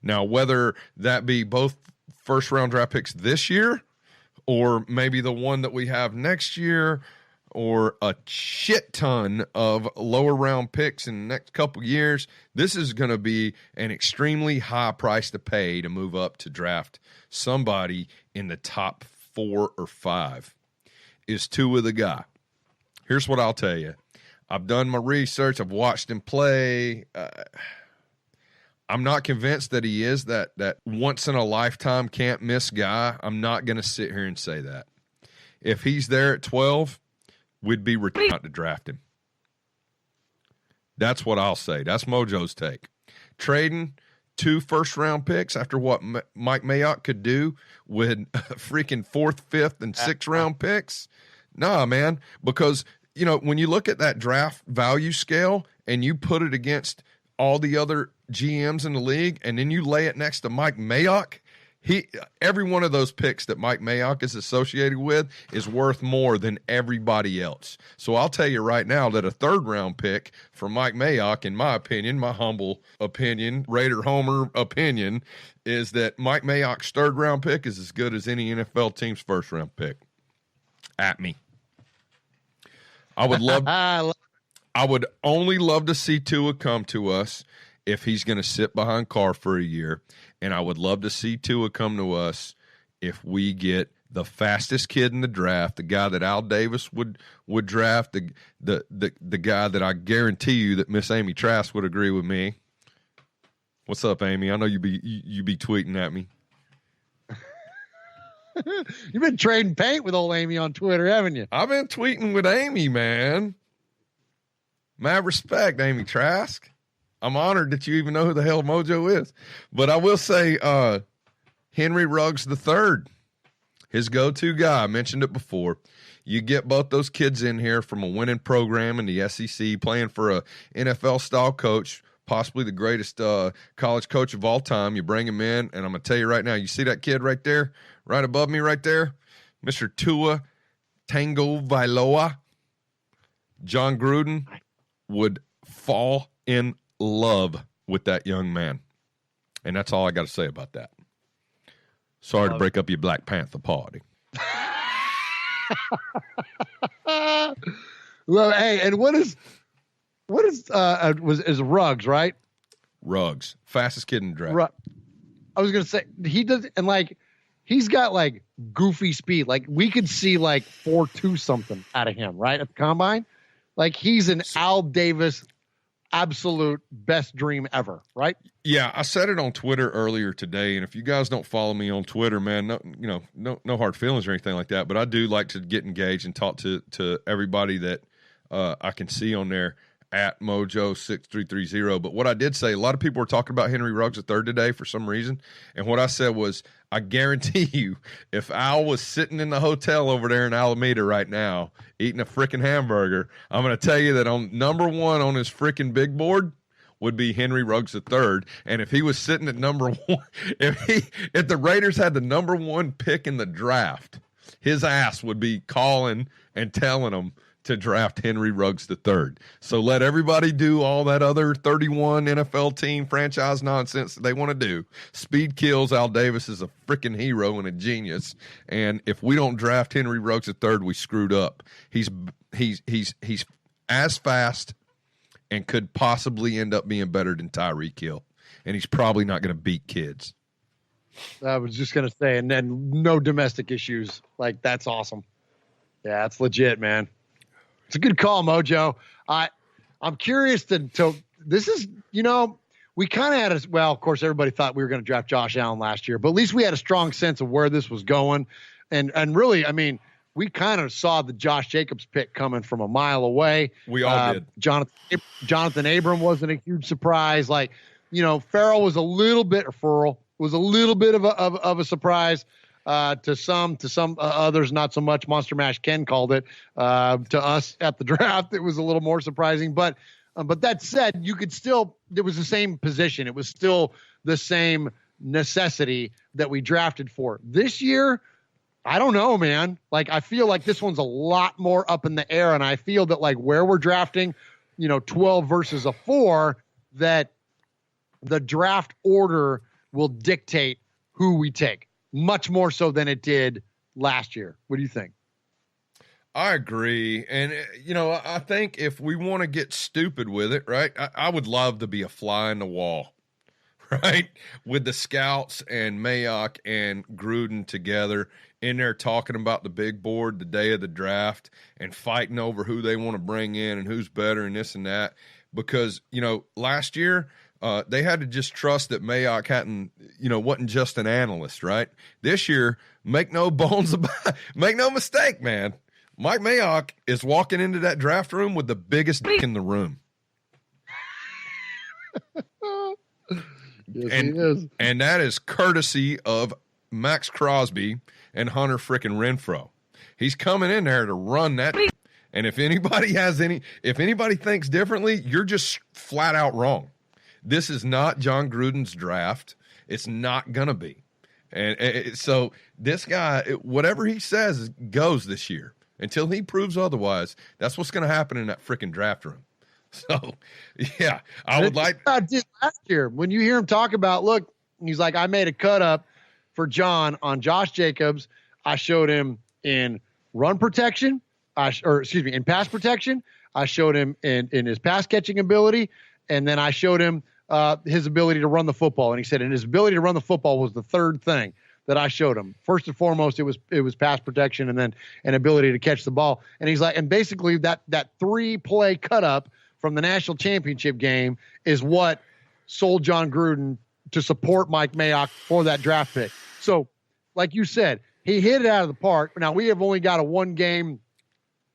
Now, whether that be both first round draft picks this year, or maybe the one that we have next year, or a shit ton of lower round picks in the next couple years, this is going to be an extremely high price to pay to move up to draft somebody in the top 4 or 5. Is Tua the guy? Here's what I'll tell you. I've done my research. I've watched him play. I'm not convinced that he is that once in a lifetime can't miss guy. I'm not going to sit here and say that. If he's there at 12, we'd be retired to draft him. That's what I'll say. That's Mojo's take. trading 2 first-round picks after what Mike Mayock could do with freaking 4th, 5th, and 6th-round picks? Nah, man, because, you know, when you look at that draft value scale and you put it against all the other GMs in the league and then you lay it next to Mike Mayock, every one of those picks that Mike Mayock is associated with is worth more than everybody else. So I'll tell you right now that a 3rd-round pick for Mike Mayock, in my opinion, my humble opinion, Raider Homer opinion, is that Mike Mayock's 3rd-round pick is as good as any NFL team's 1st-round pick. At me. I would only love to see Tua come to us if he's going to sit behind Carr for a year. And I would love to see Tua come to us if we get the fastest kid in the draft, the guy that Al Davis would draft, the guy that I guarantee you that Miss Amy Trask would agree with me. What's up, Amy? I know you be tweeting at me. You've been trading paint with old Amy on Twitter, haven't you? I've been tweeting with Amy, man. Mad respect, Amy Trask. I'm honored that you even know who the hell Mojo is. But I will say Henry Ruggs III, his go-to guy. I mentioned it before. You get both those kids in here from a winning program in the SEC, playing for a NFL-style coach, possibly the greatest college coach of all time. You bring him in, and I'm going to tell you right now, you see that kid right there, right above me right there? Mr. Tua Tagovailoa. John Gruden would fall in love with that young man. And that's all I got to say about that. Sorry to break up your Black Panther party. Well, hey, and what is Ruggs, right? Ruggs, fastest kid in the draft. I was gonna say he does, and like he's got like goofy speed. Like we could see like 4.2 something out of him, right, at the combine. Like he's an Al Davis absolute best dream ever, right? Yeah, I said it on Twitter earlier today, and if you guys don't follow me on Twitter, man, no hard feelings or anything like that, but I do like to get engaged and talk to everybody that I can see on there at Mojo6330. But what I did say, a lot of people were talking about Henry Ruggs III today for some reason, and what I said was, I guarantee you, if Al was sitting in the hotel over there in Alameda right now eating a freaking hamburger, I'm going to tell you that on number 1 on his freaking big board would be Henry Ruggs III. And if he was sitting at number 1, if the Raiders had the number 1 pick in the draft, his ass would be calling and telling them to draft Henry Ruggs III. So let everybody do all that other 31 NFL team franchise nonsense that they want to do. Speed kills. Al Davis is a freaking hero and a genius. And if we don't draft Henry Ruggs III, we screwed up. He's as fast and could possibly end up being better than Tyreek Hill. And he's probably not going to beat kids. I was just going to say, and then no domestic issues. Like, that's awesome. Yeah, it's legit, man. It's a good call, Mojo. I'm curious to this is, we kind of had well, of course, everybody thought we were going to draft Josh Allen last year, but at least we had a strong sense of where this was going. And really, I mean, we kind of saw the Josh Jacobs pick coming from a mile away. We all did. Jonathan Abram wasn't a huge surprise. Like, Farrell was a little bit of a surprise. To some others, not so much. Monster Mash Ken called it. To us at the draft, it was a little more surprising. But that said, you could still, it was the same position. It was still the same necessity that we drafted for. This year, I don't know, man. Like, I feel like this one's a lot more up in the air, and I feel that like where we're drafting, 12 versus a 4, that the draft order will dictate who we take. Much more so than it did last year. What do you think? I agree. And, I think if we want to get stupid with it, right, I would love to be a fly in the wall, right, with the scouts and Mayock and Gruden together in there talking about the big board the day of the draft and fighting over who they want to bring in and who's better and this and that. Because, last year – they had to just trust that Mayock wasn't just an analyst, right? This year, make no mistake, man. Mike Mayock is walking into that draft room with the biggest dick in the room. Yes, he is. And that is courtesy of Max Crosby and Hunter frickin' Renfro. He's coming in there to run that. And if anybody thinks differently, you're just flat out wrong. This is not John Gruden's draft. It's not going to be. And so this guy, whatever he says goes this year. Until he proves otherwise, that's what's going to happen in that frickin' draft room. So, yeah, I would like. I did last year when you hear him talk about, look, he's like, I made a cut up for John on Josh Jacobs. I showed him in run protection, in pass protection. I showed him in his pass catching ability, and then I showed him his ability to run the football. And he said, and his ability to run the football was the third thing that I showed him. First and foremost, it was pass protection, and then an ability to catch the ball. And he's like, and basically that 3-play cut up from the national championship game is what sold John Gruden to support Mike Mayock for that draft pick. So, like you said, he hit it out of the park. Now, we have only got a 1-game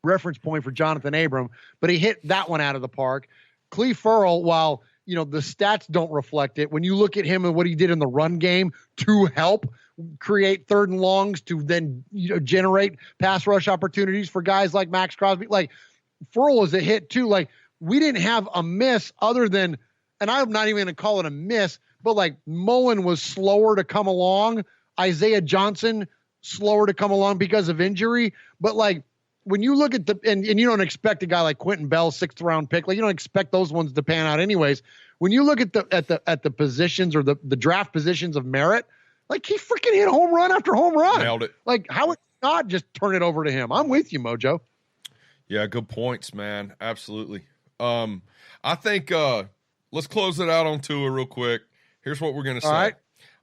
reference point for Jonathan Abram, but he hit that one out of the park. Cleve Ferrell, while, the stats don't reflect it, when you look at him and what he did in the run game to help create third and longs to then, generate pass rush opportunities for guys like Max Crosby, like Ferrell is a hit too. Like, we didn't have a miss other than, and I'm not even going to call it a miss, but like Mullen was slower to come along. Isaiah Johnson slower to come along because of injury. But like when you look at and you don't expect a guy like Quentin Bell, 6th round pick, like you don't expect those ones to pan out anyways. When you look at the positions or the draft positions of merit, like he freaking hit home run after home run. Nailed it. Like how would you not just turn it over to him? I'm with you, Mojo. Yeah, good points, man. Absolutely. I think let's close it out on Tua real quick. Here's what we're going to say. Right.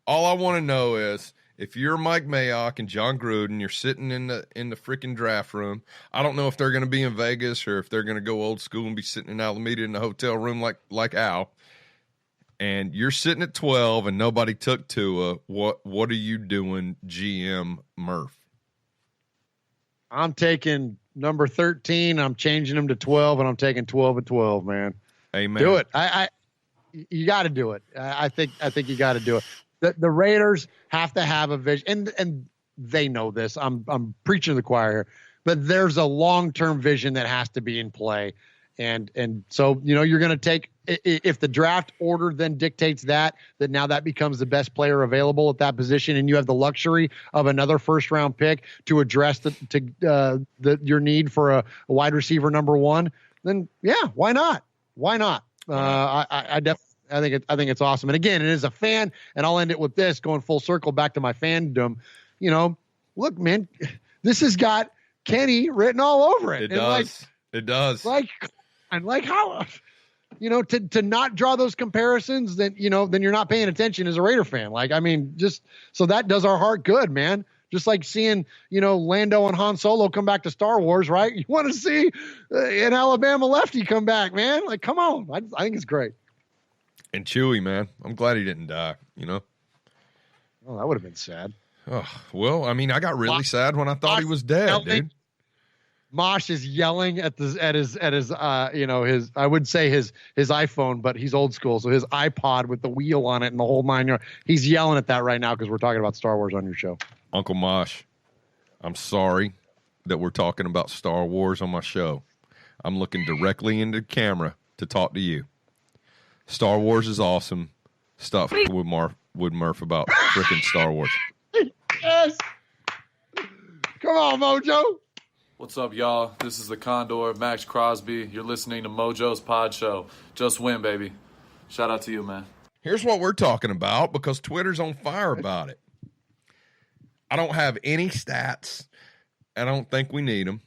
All I want to know is if you're Mike Mayock and John Gruden, you're sitting in the freaking draft room. I don't know if they're going to be in Vegas or if they're going to go old school and be sitting in Alameda in the hotel room like Al. And you're sitting at 12 and nobody took Tua. What are you doing, GM Murf? I'm taking number 13. I'm changing him to 12, and I'm taking 12 and 12, man. Amen. Do it. You got to do it. I think you got to do it. The Raiders have to have a vision, and they know this. I'm preaching to the choir here, but there's a long-term vision that has to be in play. And so, you're going to take, if the draft order then dictates that now that becomes the best player available at that position, and you have the luxury of another first-round pick to address your need for a wide receiver number 1, then yeah, why not? Why not? I definitely, I think it's awesome. And again, it is a fan, and I'll end it with this, going full circle back to my fandom. Look, man, this has got Kenny written all over it. It does. It does. Like how, to not draw those comparisons, then you're not paying attention as a Raider fan. Like, I mean, just so that does our heart good, man. Just like seeing, Lando and Han Solo come back to Star Wars, right? You want to see an Alabama lefty come back, man. Like, come on. I think it's great. And Chewie, man. I'm glad he didn't die, Oh, that would have been sad. Oh, well, I mean, I got really sad when I thought he was dead, dude. Mosh is yelling at his I would say his iPhone, but he's old school, so his iPod with the wheel on it and the whole 9 yards. He's yelling at that right now because we're talking about Star Wars on your show. Uncle Mosh, I'm sorry that we're talking about Star Wars on my show. I'm looking directly into the camera to talk to you. Star Wars is awesome. Stop with Murf about freaking Star Wars. Yes. Come on, Mojo. What's up, y'all? This is the Condor, Max Crosby. You're listening to MOJOE'S Pod Show. Just win, baby. Shout out to you, man. Here's what we're talking about because Twitter's on fire about it. I don't have any stats. I don't think we need them.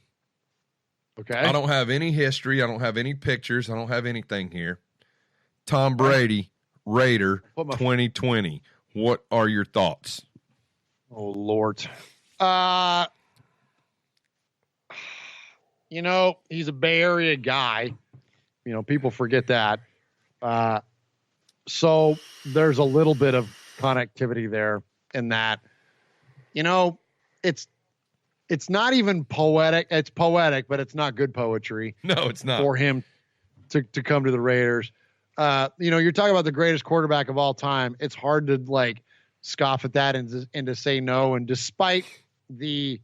Okay. I don't have any history. I don't have any pictures. I don't have anything here. Tom Brady, Raider, 2020. What are your thoughts? Oh, Lord. He's a Bay Area guy. People forget that. So there's a little bit of connectivity there in that, it's not even poetic. It's poetic, but it's not good poetry. No, it's not. For him to come to the Raiders. you're talking about the greatest quarterback of all time. It's hard to like scoff at that and to say no. And despite the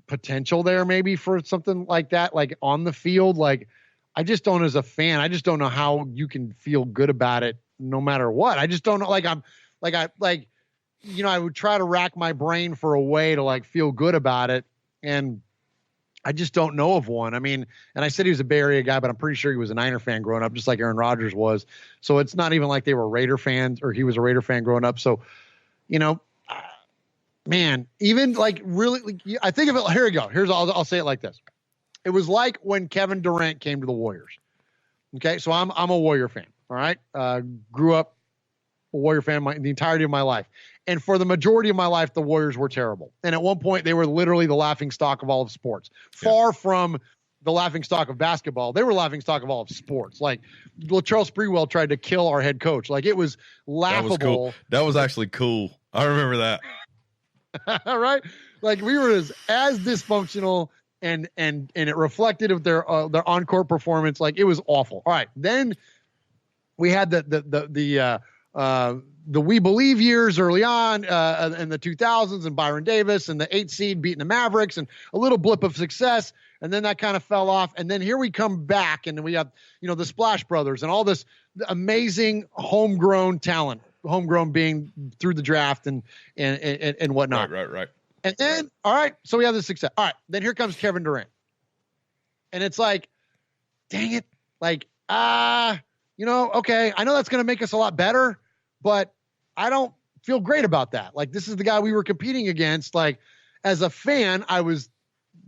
potential there, maybe for something like that, like on the field, like I just don't, as a fan, I just don't know how you can feel good about it no matter what. I just don't know. I would try to rack my brain for a way to like feel good about it. And I just don't know of one. I mean, and I said he was a Bay Area guy, but I'm pretty sure he was a Niner fan growing up, just like Aaron Rodgers was. So it's not even like they were Raider fans or he was a Raider fan growing up. So, man, even like really, I think of it. Here we go. I'll say it like this. It was like when Kevin Durant came to the Warriors. Okay. So I'm a Warrior fan. All right. Grew up a Warrior fan the entirety of my life. And for the majority of my life, the Warriors were terrible. And at one point, they were literally the laughingstock of all of sports. Far from the laughingstock of basketball, they were laughingstock of all of sports. Like Latrell Sprewell tried to kill our head coach. Like it was laughable. That was cool. That was actually cool. I remember that. Right? Like we were as dysfunctional, and it reflected of their on-court performance. Like it was awful. All right, then we had the We Believe years early on in the 2000s, and Byron Davis and the 8 seed beating the Mavericks and a little blip of success. And then that kind of fell off. And then here we come back and we have, the Splash Brothers and all this amazing homegrown talent, homegrown being through the draft and whatnot. Right. And then, all right, so we have the success. All right, then here comes Kevin Durant. And it's like, dang it. Like, okay, I know that's going to make us a lot better, but I don't feel great about that. Like, this is the guy we were competing against. Like, as a fan, I was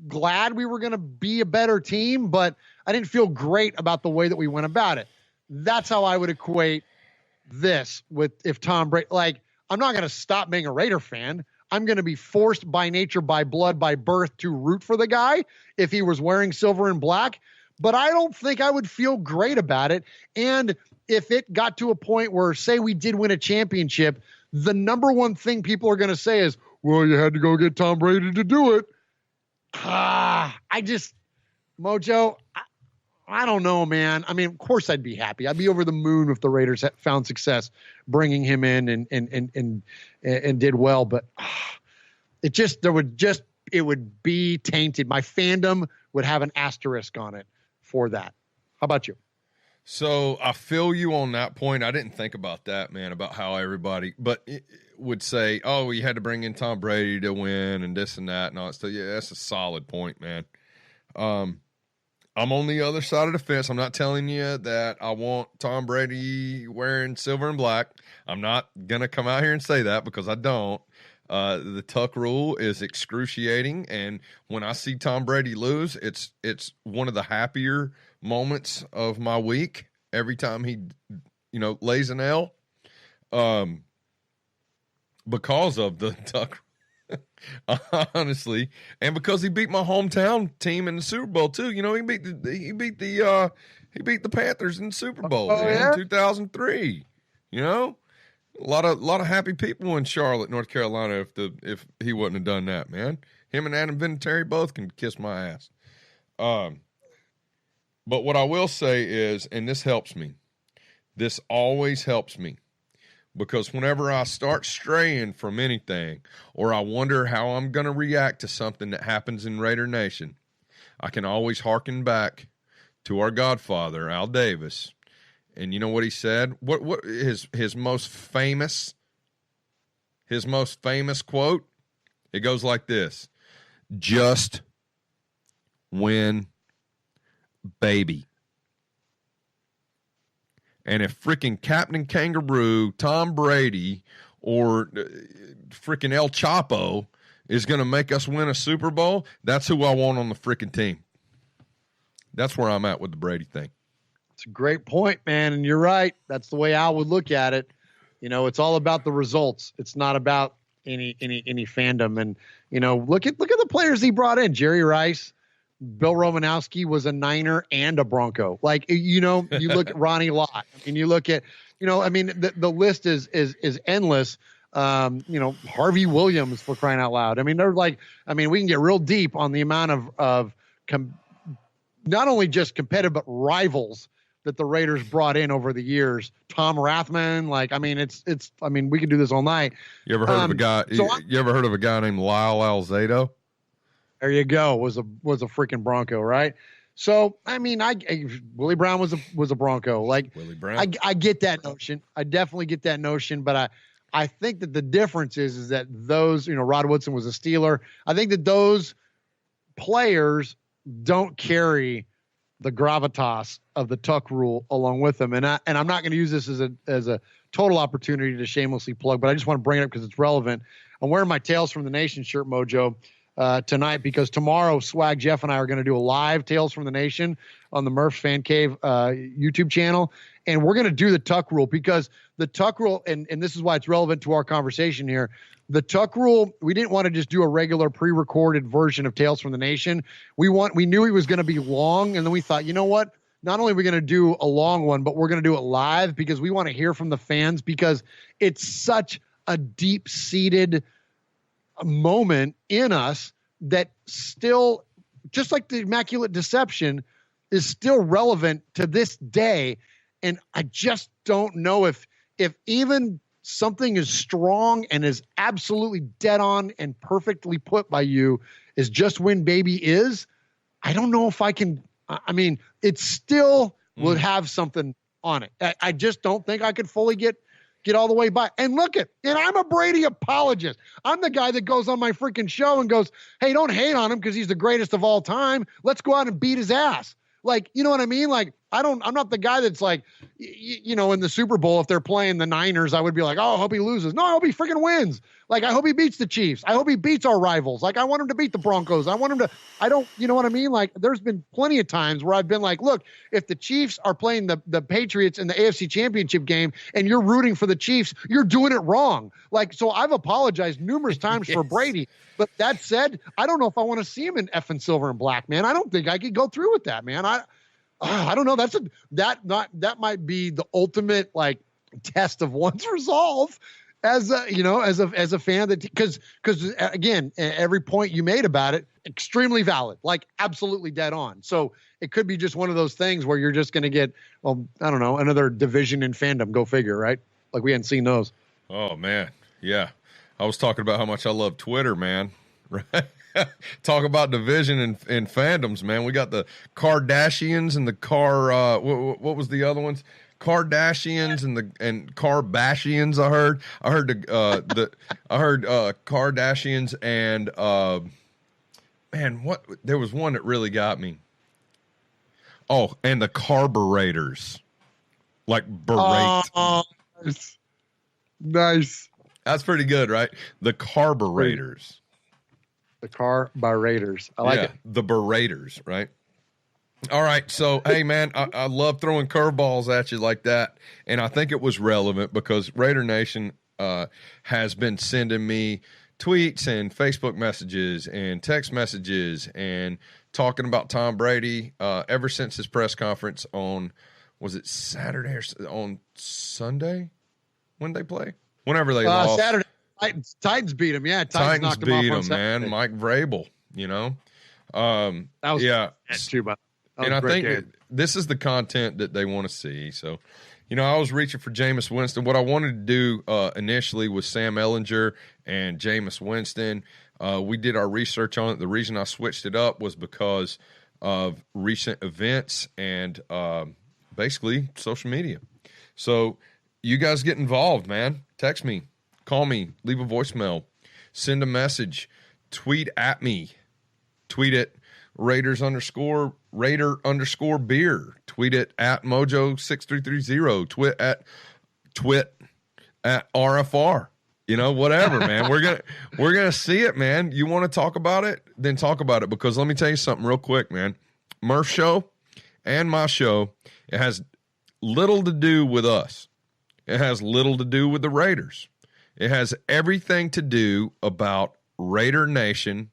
glad we were going to be a better team, but I didn't feel great about the way that we went about it. That's how I would equate this with if Tom Brady, like, I'm not going to stop being a Raider fan. I'm going to be forced by nature, by blood, by birth to root for the guy if he was wearing silver and black, but I don't think I would feel great about it. And if it got to a point where, say, we did win a championship, the number one thing people are going to say is, well, you had to go get Tom Brady to do it. Mojo, I don't know, man. I mean, of course I'd be happy. I'd be over the moon if the Raiders had found success bringing him in and did well. But it would be tainted. My fandom would have an asterisk on it for that. How about you? So I feel you on that point. I didn't think about that, man, about how everybody would say, oh, you had to bring in Tom Brady to win and this and that and all that stuff. Yeah, that's a solid point, man. I'm on the other side of the fence. I'm not telling you that I want Tom Brady wearing silver and black. I'm not going to come out here and say that because I don't. The tuck rule is excruciating, and when I see Tom Brady lose, it's one of the happier moments of my week every time he lays an L because of the tuck honestly, and because he beat my hometown team in the Super Bowl too. He beat the Panthers in the Super Bowl in 2003. A lot of happy people in Charlotte, North Carolina. If he wouldn't have done that, man, him and Adam Vinatieri both can kiss my ass. But what I will say is, and this helps me, this always helps me, because whenever I start straying from anything, or I wonder how I'm going to react to something that happens in Raider Nation, I can always hearken back to our Godfather, Al Davis. And you know what he said? What his most famous quote? It goes like this: "Just win, baby." And if freaking Captain Kangaroo, Tom Brady, or freaking El Chapo is going to make us win a Super Bowl, that's who I want on the freaking team. That's where I'm at with the Brady thing. It's a great point, man, and you're right. That's the way I would look at it. It's all about the results. It's not about any fandom. And look at the players he brought in. Jerry Rice, Bill Romanowski was a Niner and a Bronco. Like, you look at Ronnie Lott, and you look at, the list is endless. Harvey Williams, for crying out loud. We can get real deep on the amount of not only just competitive, but rivals that the Raiders brought in over the years. Tom Rathman, we could do this all night. You ever heard of a guy? You ever heard of a guy named Lyle Alzado? There you go. Was a freaking Bronco, right? So Willie Brown was a Bronco. Like Willie Brown. I get that notion. I definitely get that notion, but I think that the difference is that those, Rod Woodson was a Steeler. I think that those players don't carry the gravitas of the Tuck rule along with them. And I'm not going to use this as a total opportunity to shamelessly plug, but I just want to bring it up because it's relevant. I'm wearing my Tales from the Nation shirt, Mojo, tonight, because tomorrow Swag Jeff and I are going to do a live Tales from the Nation on the Murf Fan Cave YouTube channel. And we're going to do the Tuck rule because the Tuck rule, and this is why it's relevant to our conversation here. The Tuck rule, we didn't want to just do a regular pre-recorded version of Tales from the Nation. We knew it was going to be long, and then we thought, you know what? Not only are we going to do a long one, but we're going to do it live because we want to hear from the fans because it's such a deep-seated moment in us that still, just like the Immaculate Deception, is still relevant to this day. And I just don't know if even something as strong and as absolutely dead on and perfectly put by you as Just Win Baby is, I don't know if I can. It still would have something on it. I just don't think I could fully get all the way by. And and I'm a Brady apologist. I'm the guy that goes on my freaking show and goes, hey, don't hate on him because he's the greatest of all time. Let's go out and beat his ass. Like, you know what I mean? Like, I'm not the guy that's like, in the Super Bowl, if they're playing the Niners, I would be like, oh, I hope he loses. No, I hope he freaking wins. Like, I hope he beats the Chiefs. I hope he beats our rivals. Like, I want him to beat the Broncos. You know what I mean? Like, there's been plenty of times where I've been like, look, if the Chiefs are playing the Patriots in the AFC Championship game and you're rooting for the Chiefs, you're doing it wrong. Like, so I've apologized numerous times for Brady. But that said, I don't know if I want to see him in effing silver and black, man. I don't think I could go through with that, man. I don't know. That might be the ultimate like test of one's resolve as a fan, that because again, every point you made about it, extremely valid, like absolutely dead on. So it could be just one of those things where you're just going to get, well, I don't know, another division in fandom. Go figure, right? Like we hadn't seen those. Oh man. Yeah. I was talking about how much I love Twitter, man. Right? Talk about division and fandoms, man. We got the Kardashians and the what was the other ones? Kardashians and Karbashians. I heard Kardashians and there was one that really got me. Oh, and the carburetors, like berate. Oh, nice. That's pretty good, right? The carburetors. The carburetors. I like it. The berators, right? All right. So, hey, man, I love throwing curveballs at you like that. And I think it was relevant because Raider Nation has been sending me tweets and Facebook messages and text messages and talking about Tom Brady ever since his press conference on, was it Saturday or on Sunday when they play? Whenever they lost. Saturday. Titans beat him. Yeah, Titans beat him, man. Mike Vrabel, that was too bad. And I think this is the content that they want to see. So, I was reaching for Jameis Winston. What I wanted to do initially was Sam Ehlinger and Jameis Winston. We did our research on it. The reason I switched it up was because of recent events and basically social media. So you guys get involved, man. Text me, call me, leave a voicemail, send a message, tweet at me, tweet at Raider underscore beer, tweet it at Mojo6330, twit at RFR, whatever, man. We're gonna see it, man. You want to talk about it? Then talk about it, because let me tell you something real quick, man. Murf show and my show, it has little to do with us. It has little to do with the Raiders. It has everything to do about Raider Nation,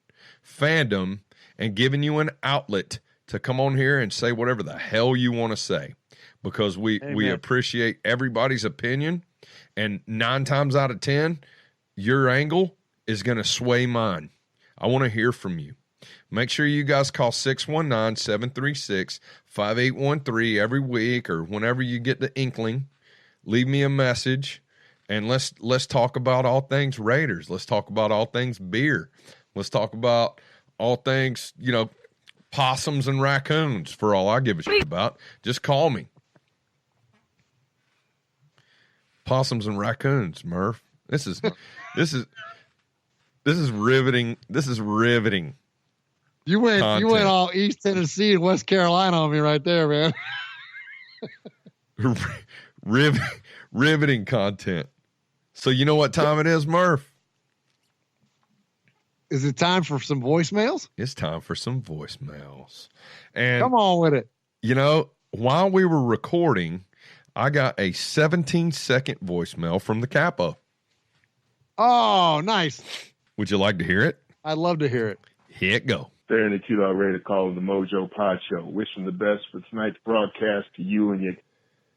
fandom, and giving you an outlet to come on here and say whatever the hell you want to say, because we appreciate everybody's opinion, and 9 times out of 10, your angle is going to sway mine. I want to hear from you. Make sure you guys call 619-736-5813 every week or whenever you get the inkling. Leave me a message, and let's talk about all things Raiders. Let's talk about all things beer. Let's talk about all things, possums and raccoons, for all I give a shit about. Just call me. Possums and raccoons, Murf. This is riveting. This is riveting. You went all East Tennessee and West Carolina on me right there, man. Riveting content. So you know what time it is, Murf? Is it time for some voicemails? It's time for some voicemails. And come on with it. While we were recording, I got a 17-second voicemail from the Capo. Oh, nice. Would you like to hear it? I'd love to hear it. Here it go. They're in the Q-Dog ready to call the Mojo Pod Show. Wishing the best for tonight's broadcast to you and your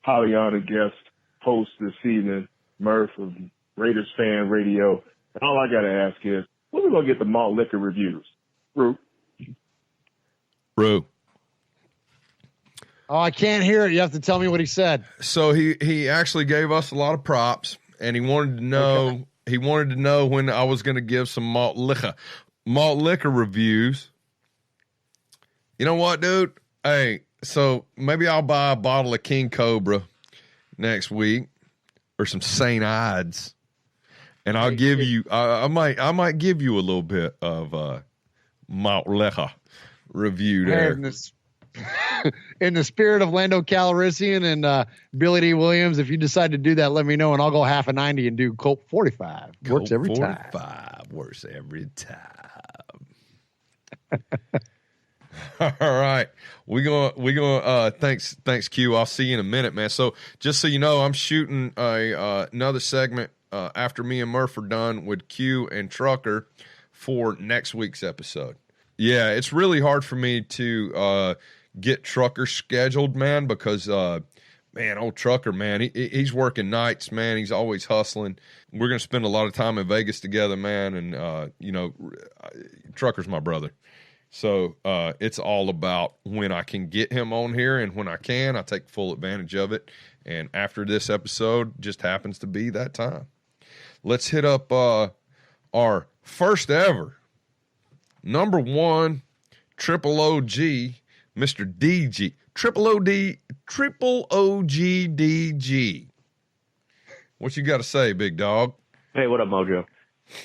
highly honored guest host this evening, Murf of Raiders Fan Radio. And all I got to ask is, when are we going to get the malt liquor reviews? Rue. Oh, I can't hear it. You have to tell me what he said. So he actually gave us a lot of props, and he wanted to know when I was going to give some malt liquor reviews. You know what, dude? Hey, so maybe I'll buy a bottle of King Cobra next week or some St. Ides, and I'll give you. I might give you a little bit of malt liquor review there. In the spirit of Lando Calrissian and Billy D. Williams, if you decide to do that, let me know, and I'll go half a 90 and do Colt 45. Works every time. 45 works every time. All right, we gonna thanks Q. I'll see you in a minute, man. So just so you know, I'm shooting another segment after me and Murf are done with Q and Trucker for next week's episode. Yeah, it's really hard for me to get Trucker scheduled, man, because old Trucker, man, he's working nights, man. He's always hustling. We're gonna spend a lot of time in Vegas together, man, and Trucker's my brother. So it's all about when I can get him on here, and when I can, I take full advantage of it. And after this episode just happens to be that time. Let's hit up our first ever number one triple OG, Mr. DG, triple OG DG. What you got to say, big dog? Hey, what up, Mojo?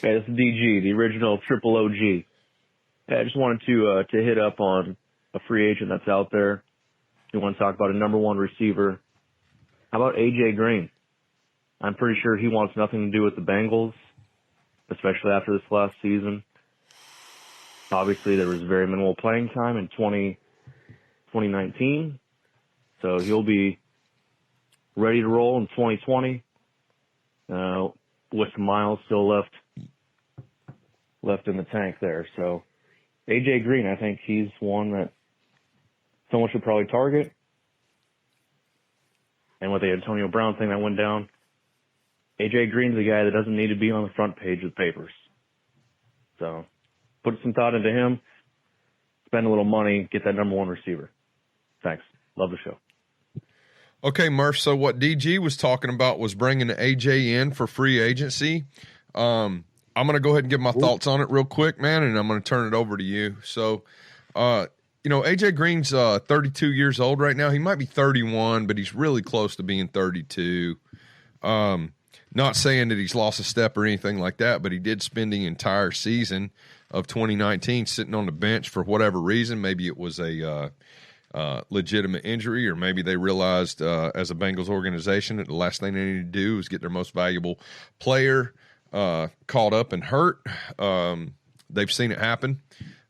Hey, this is DG, the original triple OG. I just wanted to hit up on a free agent that's out there. You want to talk about a number one receiver. How about AJ Green? I'm pretty sure he wants nothing to do with the Bengals, especially after this last season. Obviously, there was very minimal playing time in 2019, so he'll be ready to roll in 2020 with some miles still left in the tank there. So AJ Green, I think he's one that someone should probably target. And with the Antonio Brown thing that went down, AJ Green's a guy that doesn't need to be on the front page of the papers. So put some thought into him, spend a little money, get that number one receiver. Thanks. Love the show. Okay, Murph, so what DG was talking about was bringing AJ in for free agency. I'm going to go ahead and give my thoughts on it real quick, man, and I'm going to turn it over to you. So, AJ Green's 32 years old right now. He might be 31, but he's really close to being 32. Not saying that he's lost a step or anything like that, but he did spend the entire season of 2019 sitting on the bench for whatever reason. Maybe it was a legitimate injury, or maybe they realized as a Bengals organization that the last thing they needed to do is get their most valuable player caught up and hurt. They've seen it happen,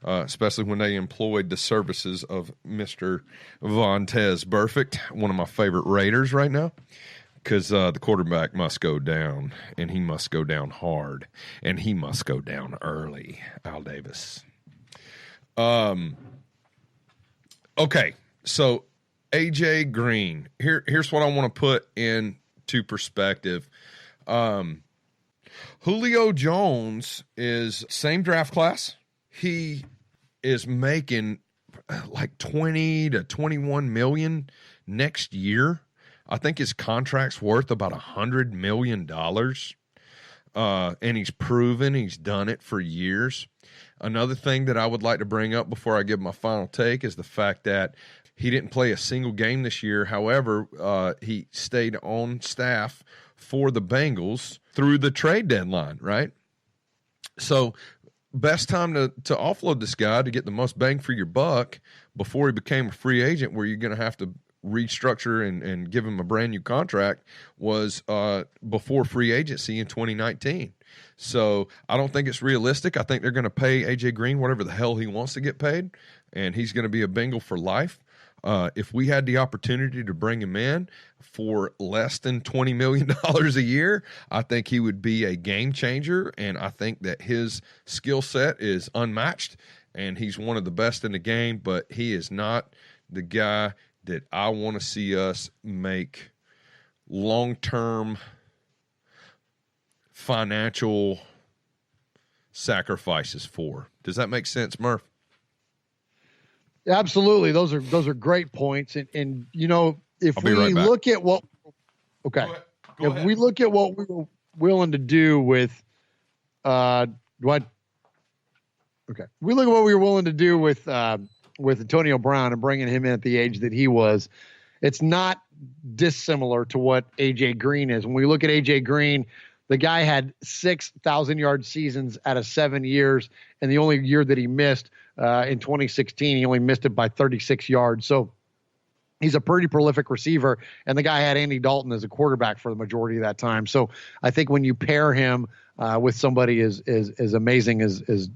especially when they employed the services of Mr. Vontaze Burfict, one of my favorite Raiders right now, because the quarterback must go down, and he must go down hard, and he must go down early. Al Davis. Okay, so AJ Green. Here's what I want to put into perspective. Julio Jones is same draft class. He is making like 20 to 21 million next year. I think his contract's worth about $100 million. And he's proven he's done it for years. Another thing that I would like to bring up before I give my final take is the fact that he didn't play a single game this year. However, he stayed on staff for the Bengals through the trade deadline, right? So best time to offload this guy to get the most bang for your buck before he became a free agent, where you're going to have to restructure and give him a brand new contract, was before free agency in 2019. So I don't think it's realistic. I think they're going to pay AJ Green whatever the hell he wants to get paid, and he's going to be a Bengal for life. If we had the opportunity to bring him in for less than $20 million a year, I think he would be a game changer, and I think that his skill set is unmatched, and he's one of the best in the game, but he is not the guy that I want to see us make long-term financial sacrifices for. Does that make sense, Murph? Absolutely. Those are great points. And you know, if we look at what, okay, Go ahead. we look at what we were willing to do with, we look at what we were willing to do with Antonio Brown and bringing him in at the age that he was, it's not dissimilar to what AJ Green is. When we look at AJ Green, the guy had 6,000-yard seasons out of 7 years, and the only year that he missed in 2016, he only missed it by 36 yards. So he's a pretty prolific receiver, and the guy had Andy Dalton as a quarterback for the majority of that time. So I think when you pair him with somebody as amazing as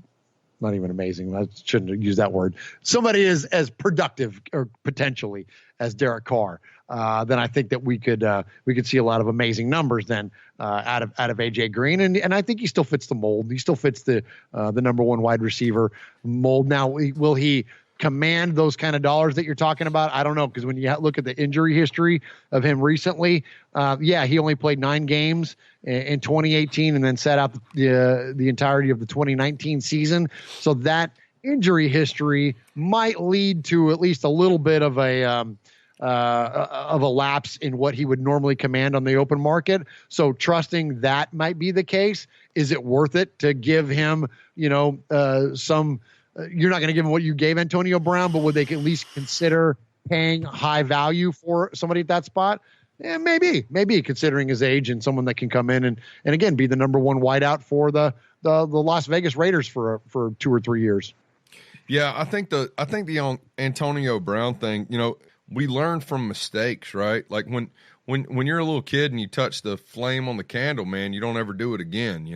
not even amazing, I shouldn't use that word, somebody is as productive or potentially as Derek Carr, then I think that we could see a lot of amazing numbers then out of AJ Green, and I think he still fits the mold. He still fits the number one wide receiver mold. Now, will he command those kind of dollars that you're talking about? I don't know, because when you look at the injury history of him recently, he only played 9 games in 2018 and then sat out the entirety of the 2019 season. So that injury history might lead to at least a little bit of a lapse in what he would normally command on the open market. So trusting that might be the case. Is it worth it to give him, some? You're not going to give him what you gave Antonio Brown, but would they at least consider paying high value for somebody at that spot? Yeah, maybe considering his age and someone that can come in and again be the number one wideout for the Las Vegas Raiders for 2 or 3 years. Yeah, I think the Antonio Brown thing, we learn from mistakes, right? Like when you're a little kid and you touch the flame on the candle, man, you don't ever do it again,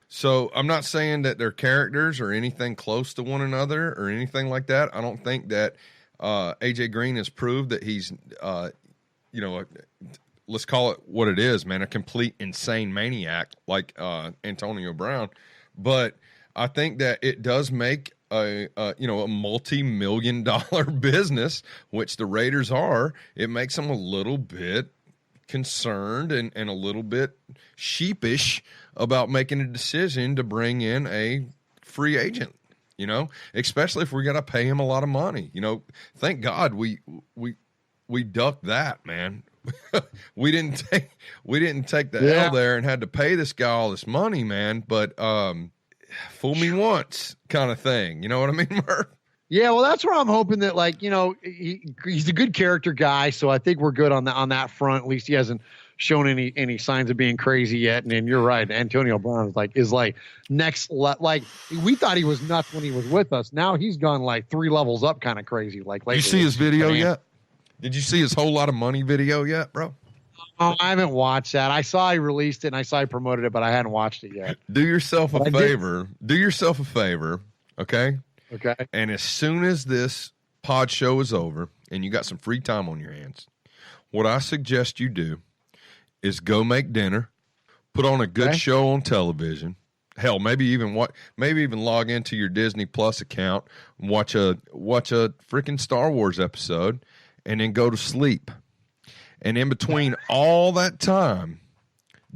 So I'm not saying that their characters are anything close to one another or anything like that. I don't think that AJ Green has proved that he's, let's call it what it is, man, a complete insane maniac like Antonio Brown. But I think that it does make a multi-million-dollar business, which the Raiders are. It makes them a little bit concerned and a little bit sheepish about making a decision to bring in a free agent, especially if we're going to pay him a lot of money. Thank God we ducked that, man. we didn't take the L there and had to pay this guy all this money, man. But fool me once kind of thing. You know what I mean, Murph? Yeah, well, that's where I'm hoping that, he's a good character guy, so I think we're good on that front. At least he hasn't shown any signs of being crazy yet. And you're right, Antonio Brown is next. We thought he was nuts when he was with us. Now he's gone 3 levels up, kind of crazy. Did you see his video yet? Did you see his whole lot of money video yet, bro? Oh, I haven't watched that. I saw he released it and I saw he promoted it, but I hadn't watched it yet. Do yourself a favor. Do yourself a favor, okay? Okay. And as soon as this pod show is over and you got some free time on your hands, what I suggest you do is go make dinner, put on a good show on television. Hell, maybe even log into your Disney Plus account and watch a freaking Star Wars episode and then go to sleep. And in between all that time,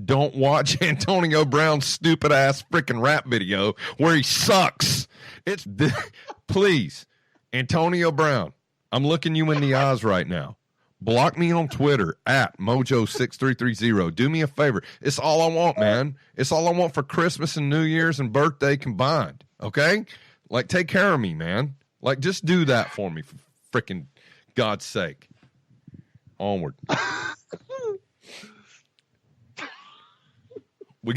don't watch Antonio Brown's stupid ass freaking rap video where he sucks. please, Antonio Brown, I'm looking you in the eyes right now. Block me on Twitter at Mojo6330. Do me a favor. It's all I want, man. It's all I want for Christmas and New Year's and birthday combined. Okay? Like, take care of me, man. Like, just do that for me, for freaking God's sake. Onward. We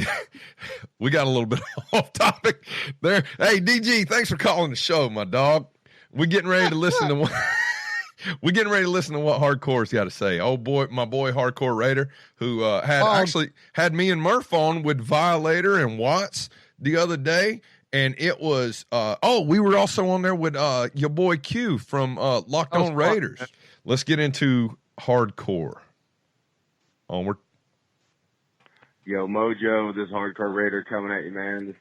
got a little bit off topic there. Hey, DG, thanks for calling the show, my dog. We're getting ready to listen to what Hardcore's got to say. Oh boy, my boy Hardcore Raider, who actually had me and Murf on with Violator and Watts the other day, and it was we were also on there with your boy Q from Locked On Raiders. Let's get into Hardcore. Onward. Yo, Mojo, this Hardcore Raider coming at you, man. Just,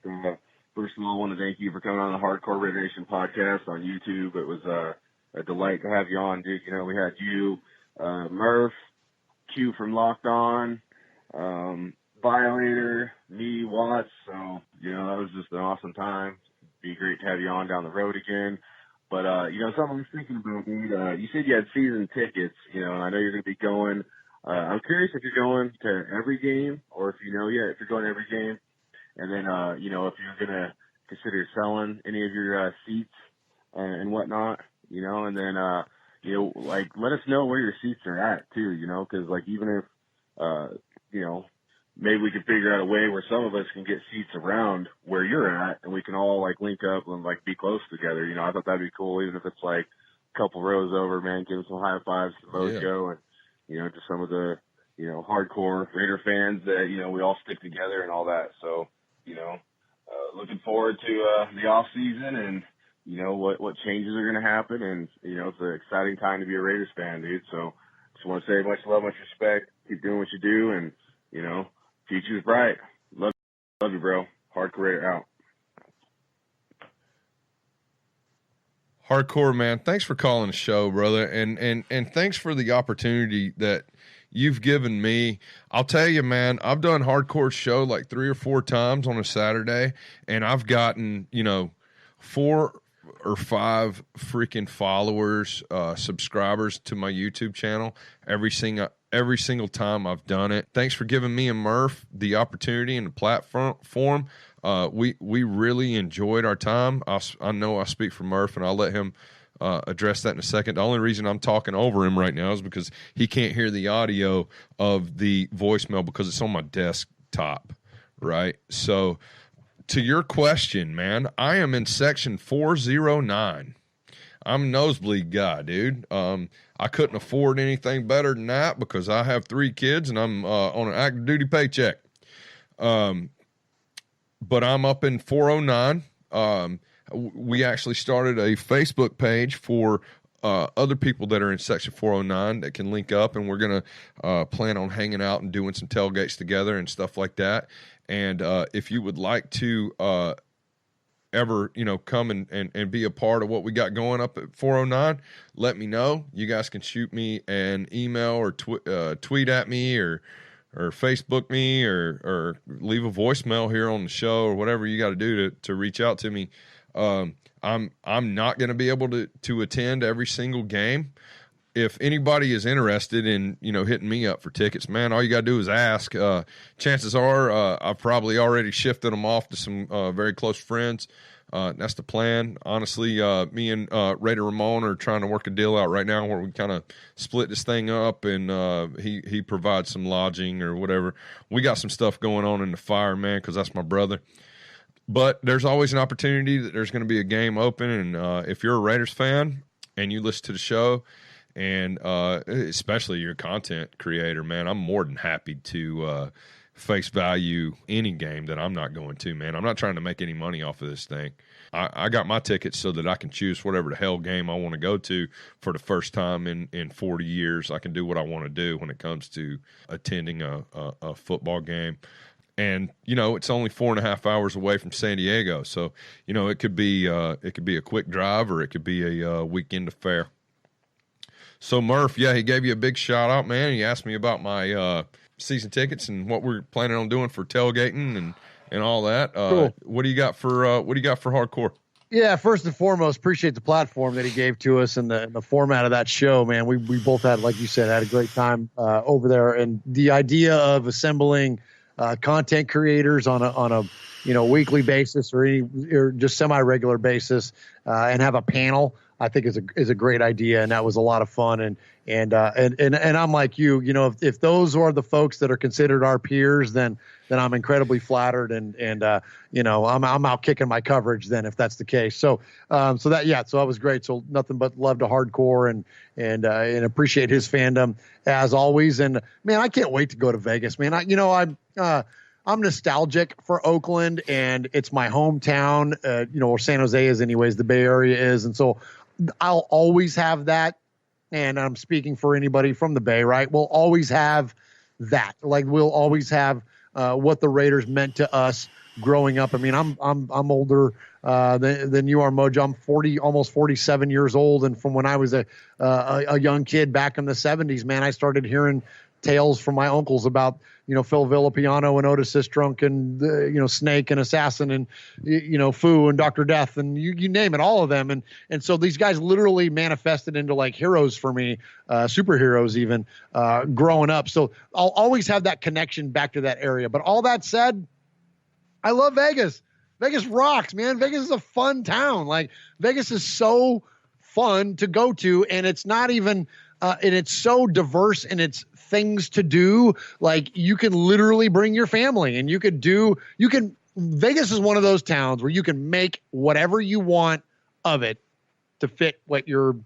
first of all, I want to thank you for coming on the Hardcore Raider Nation podcast on YouTube. It was a delight to have you on, dude. You know, we had you, Murf, Q from Locked On, Violator, me, Watts. So, you know, that was just an awesome time. It'd be great to have you on down the road again. But, you know, something I was thinking about, dude, you said you had season tickets, you know, and I know you're going to be going. I'm curious if you're going to every game or if you know yet if you're going to every game. And then, you know, if you're going to consider selling any of your seats and whatnot, you know, and then, you know, like, let us know where your seats are at, too, you know, because, like, even if, you know, maybe we could figure out a way where some of us can get seats around where you're at and we can all, like, link up and, like, be close together. You know, I thought that'd be cool, even if it's, like, a couple rows over, man, give some high fives to Mojo and, you know, just some of the, you know, hardcore Raider fans that, you know, we all stick together and all that. So, you know, looking forward to the off season and, you know, what changes are going to happen. And, you know, it's an exciting time to be a Raiders fan, dude. So just want to say much love, much respect. Keep doing what you do. And, you know, future's bright. Love you, bro. Hardcore Raider out. Hardcore, man, thanks for calling the show, brother, and thanks for the opportunity that you've given me. I'll tell you, man, I've done Hardcore show like 3 or 4 times on a Saturday, and I've gotten, you know, 4 or 5 freaking followers, subscribers to my YouTube channel every single time I've done it. Thanks for giving me and Murf the opportunity and the platform. We really enjoyed our time. I know I speak for Murf, and I'll let him address that in a second. The only reason I'm talking over him right now is because he can't hear the audio of the voicemail because it's on my desktop, right? So to your question, man, I am in section 409. I'm a nosebleed guy, dude. I couldn't afford anything better than that because I have 3 kids and I'm on an active duty paycheck. But I'm up in 409. We actually started a Facebook page for other people that are in Section 409 that can link up, and we're going to plan on hanging out and doing some tailgates together and stuff like that. And if you would like to ever, you know, come and be a part of what we got going up at 409, let me know. You guys can shoot me an email or tweet at me or Facebook me or leave a voicemail here on the show or whatever you got to do to reach out to me. I'm not going to be able to attend every single game. If anybody is interested in, you know, hitting me up for tickets, man, all you got to do is ask. Chances are I've probably already shifted them off to some very close friends. That's the plan. Honestly, me and Raider Ramon are trying to work a deal out right now where we kind of split this thing up, and he provides some lodging or whatever. We got some stuff going on in the fire, man, because that's my brother. But there's always an opportunity that there's going to be a game open, and if you're a Raiders fan and you listen to the show, and especially you're a content creator, man, I'm more than happy to face value any game that I'm not going to, man. I'm not trying to make any money off of this thing. I got my tickets so that I can choose whatever the hell game I want to go to for the first time in 40 years. I can do what I want to do when it comes to attending a football game. And, you know, it's only 4.5 hours away from San Diego. So, you know, it could be a quick drive or it could be a weekend affair. So Murf, yeah, he gave you a big shout out, man. He asked me about my season tickets and what we're planning on doing for tailgating and all that. Cool. What do you got for hardcore? Yeah, first and foremost, appreciate the platform that he gave to us and the format of that show, man. We both had, like you said, had a great time over there. And the idea of assembling content creators on a weekly basis or just semi-regular basis and have a panel, I think is a great idea, and that was a lot of fun. And I'm like you, if those are the folks that are considered our peers, then I'm incredibly flattered, and I'm out kicking my coverage then if that's the case. So that was great. So nothing but love to Hardcore and appreciate his fandom as always. And man, I can't wait to go to Vegas, man. I'm nostalgic for Oakland, and it's my hometown, or San Jose is anyways, the Bay Area is. And so I'll always have that. And I'm speaking for anybody from the Bay, right? We'll always have that. Like we'll always have what the Raiders meant to us growing up. I mean, I'm older than you are, Mojo. I'm 40, almost 47 years old. And from when I was a young kid back in the 70s, man, I started hearing tales from my uncles about, Phil Villapiano and Otis Sistrunk and, Snake and Assassin and, Foo and Dr. Death and you name it, all of them. And so these guys literally manifested into like heroes for me, superheroes even, growing up. So I'll always have that connection back to that area. But all that said, I love Vegas. Vegas rocks, man. Vegas is a fun town. Like Vegas is so fun to go to, and it's not even, and it's so diverse in its things to do. Like you can literally bring your family, and Vegas is one of those towns where you can make whatever you want of it to fit what your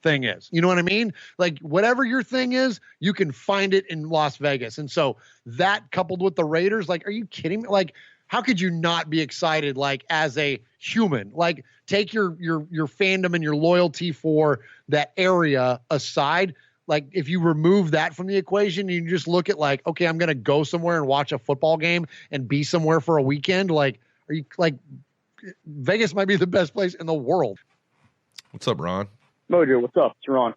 thing is. You know what I mean? Like whatever your thing is, you can find it in Las Vegas. And so that coupled with the Raiders, like, are you kidding me? Like, how could you not be excited? Like as a human, like take your fandom and your loyalty for that area aside. Like if you remove that from the equation, you just look at like, okay, I'm going to go somewhere and watch a football game and be somewhere for a weekend. Like, are you like Vegas might be the best place in the world. What's up, Ron? Mojo, what's up? It's Ron.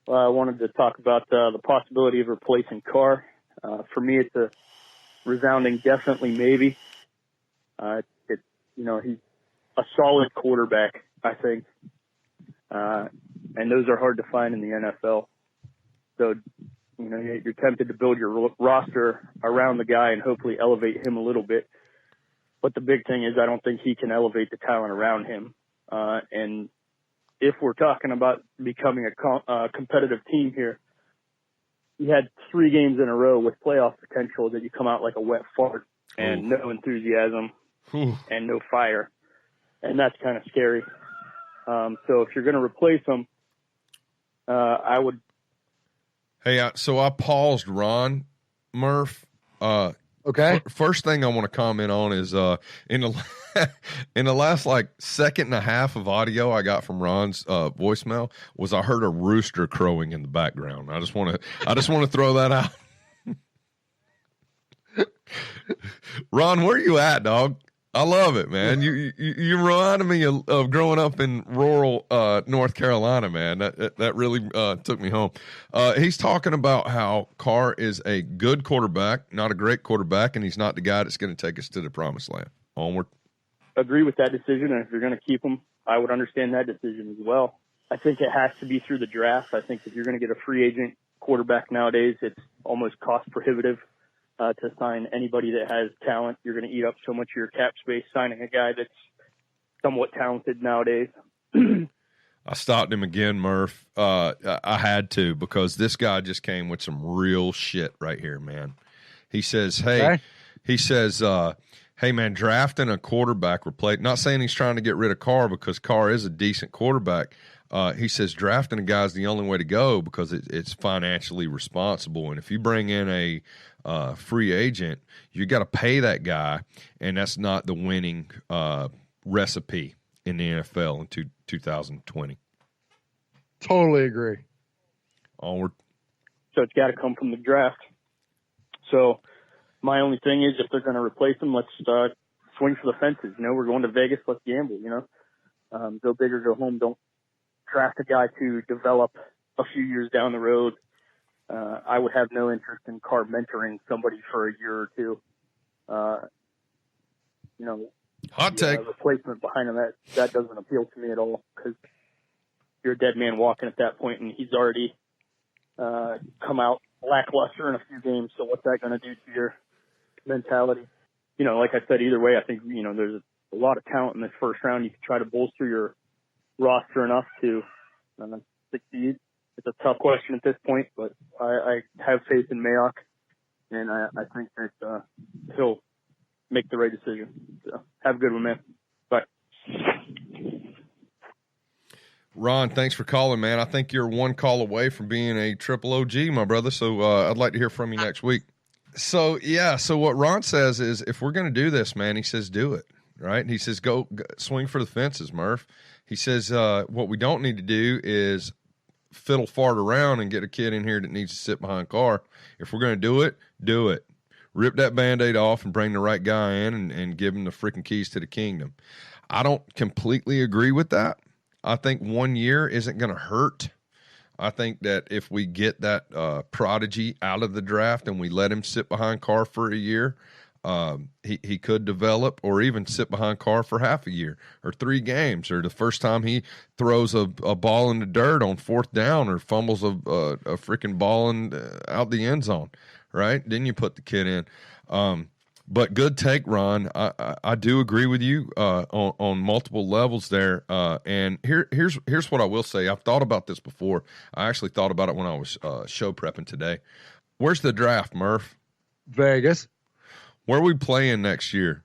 I wanted to talk about the possibility of replacing Carr. For me, it's a resounding definitely maybe. He's a solid quarterback, I think. And those are hard to find in the NFL. So, you're tempted to build your roster around the guy and hopefully elevate him a little bit. But the big thing is I don't think he can elevate the talent around him. And if we're talking about becoming a competitive team here, you had 3 games in a row with playoff potential that you come out like a wet fart and no enthusiasm and no fire. And that's kind of scary. So if you're going to replace him, I would. Hey, so I paused Ron Murf. Okay. First thing I want to comment on is in the last like second and a half of audio I got from Ron's voicemail was I heard a rooster crowing in the background. I just want to throw that out. Ron, where you at, dog? I love it, man. You reminded me of growing up in rural North Carolina, man. That really took me home. He's talking about how Carr is a good quarterback, not a great quarterback, and he's not the guy that's going to take us to the promised land. Onward. Agree with that decision, and if you're going to keep him, I would understand that decision as well. I think it has to be through the draft. I think if you're going to get a free agent quarterback nowadays, it's almost cost prohibitive. To sign anybody that has talent. You're going to eat up so much of your cap space signing a guy that's somewhat talented nowadays. I stopped him again, Murph. I had to because this guy just came with some real shit right here, man. He says, hey, hey, man, drafting a quarterback not saying he's trying to get rid of Carr because Carr is a decent quarterback. He says drafting a guy is the only way to go because it's financially responsible. And if you bring in a free agent, you got to pay that guy, and that's not the winning recipe in the NFL in 2020. Totally agree. Onward. So it's got to come from the draft. So my only thing is if they're going to replace him, let's swing for the fences. We're going to Vegas. Let's gamble, go big or go home. Don't draft a guy to develop a few years down the road. I would have no interest in Carr mentoring somebody for a year or two. Hot take. Replacement behind him, that doesn't appeal to me at all, because you're a dead man walking at that point, and he's already come out lackluster in a few games. So what's that going to do to your mentality? Like I said, either way, I think, there's a lot of talent in this first round. You can try to bolster your roster enough to succeed. It's a tough question at this point, but I have faith in Mayock, and I think that he'll make the right decision. So have a good one, man. Bye. Ron, thanks for calling, man. I think you're one call away from being a triple OG, my brother. So I'd like to hear from you next week. So what Ron says is, if we're going to do this, man, he says, do it, right? He says, go swing for the fences, Murph. He says, what we don't need to do is fiddle fart around and get a kid in here that needs to sit behind a car. If we're going to do it, do it. Rip that Band-Aid off and bring the right guy in and give him the freaking keys to the kingdom. I don't completely agree with that. I think 1 year isn't going to hurt. I think that if we get that prodigy out of the draft and we let him sit behind Carr for a year, he could develop, or even sit behind Carr for half a year or 3 games, or the first time he throws a ball in the dirt on 4th down or fumbles a freaking ball out the end zone, right? Then you put the kid in. But good take, Ron. I do agree with you on multiple levels there. And here's what I will say. I've thought about this before. I actually thought about it when I was show prepping today. Where's the draft, Murph? Vegas. Where are we playing next year?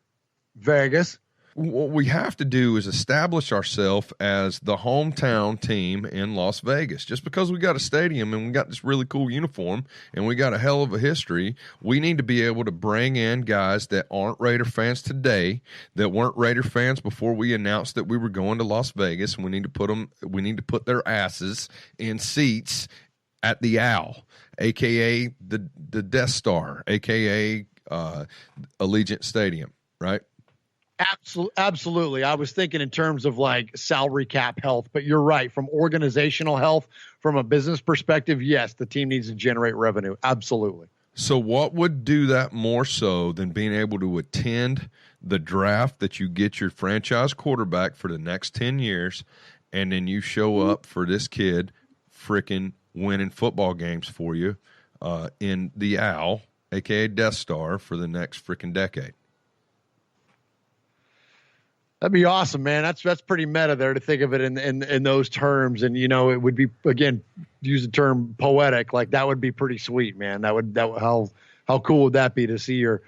Vegas. What we have to do is establish ourselves as the hometown team in Las Vegas. Just because we got a stadium and we got this really cool uniform and we got a hell of a history, we need to be able to bring in guys that aren't Raider fans today, that weren't Raider fans before we announced that we were going to Las Vegas, and we need to put their asses in seats at the Owl, aka the Death Star, aka Allegiant Stadium, right? Absolutely. I was thinking in terms of like salary cap health, but you're right. From organizational health, from a business perspective, yes, the team needs to generate revenue. Absolutely. So what would do that more so than being able to attend the draft, that you get your franchise quarterback for the next 10 years, and then you show up for this kid freaking winning football games for you in the Owl, a.k.a. Death Star, for the next freaking decade? That'd be awesome, man. That's pretty meta there to think of it in those terms. And, it would be, again, use the term poetic. Like, that would be pretty sweet, man. How cool would that be to see your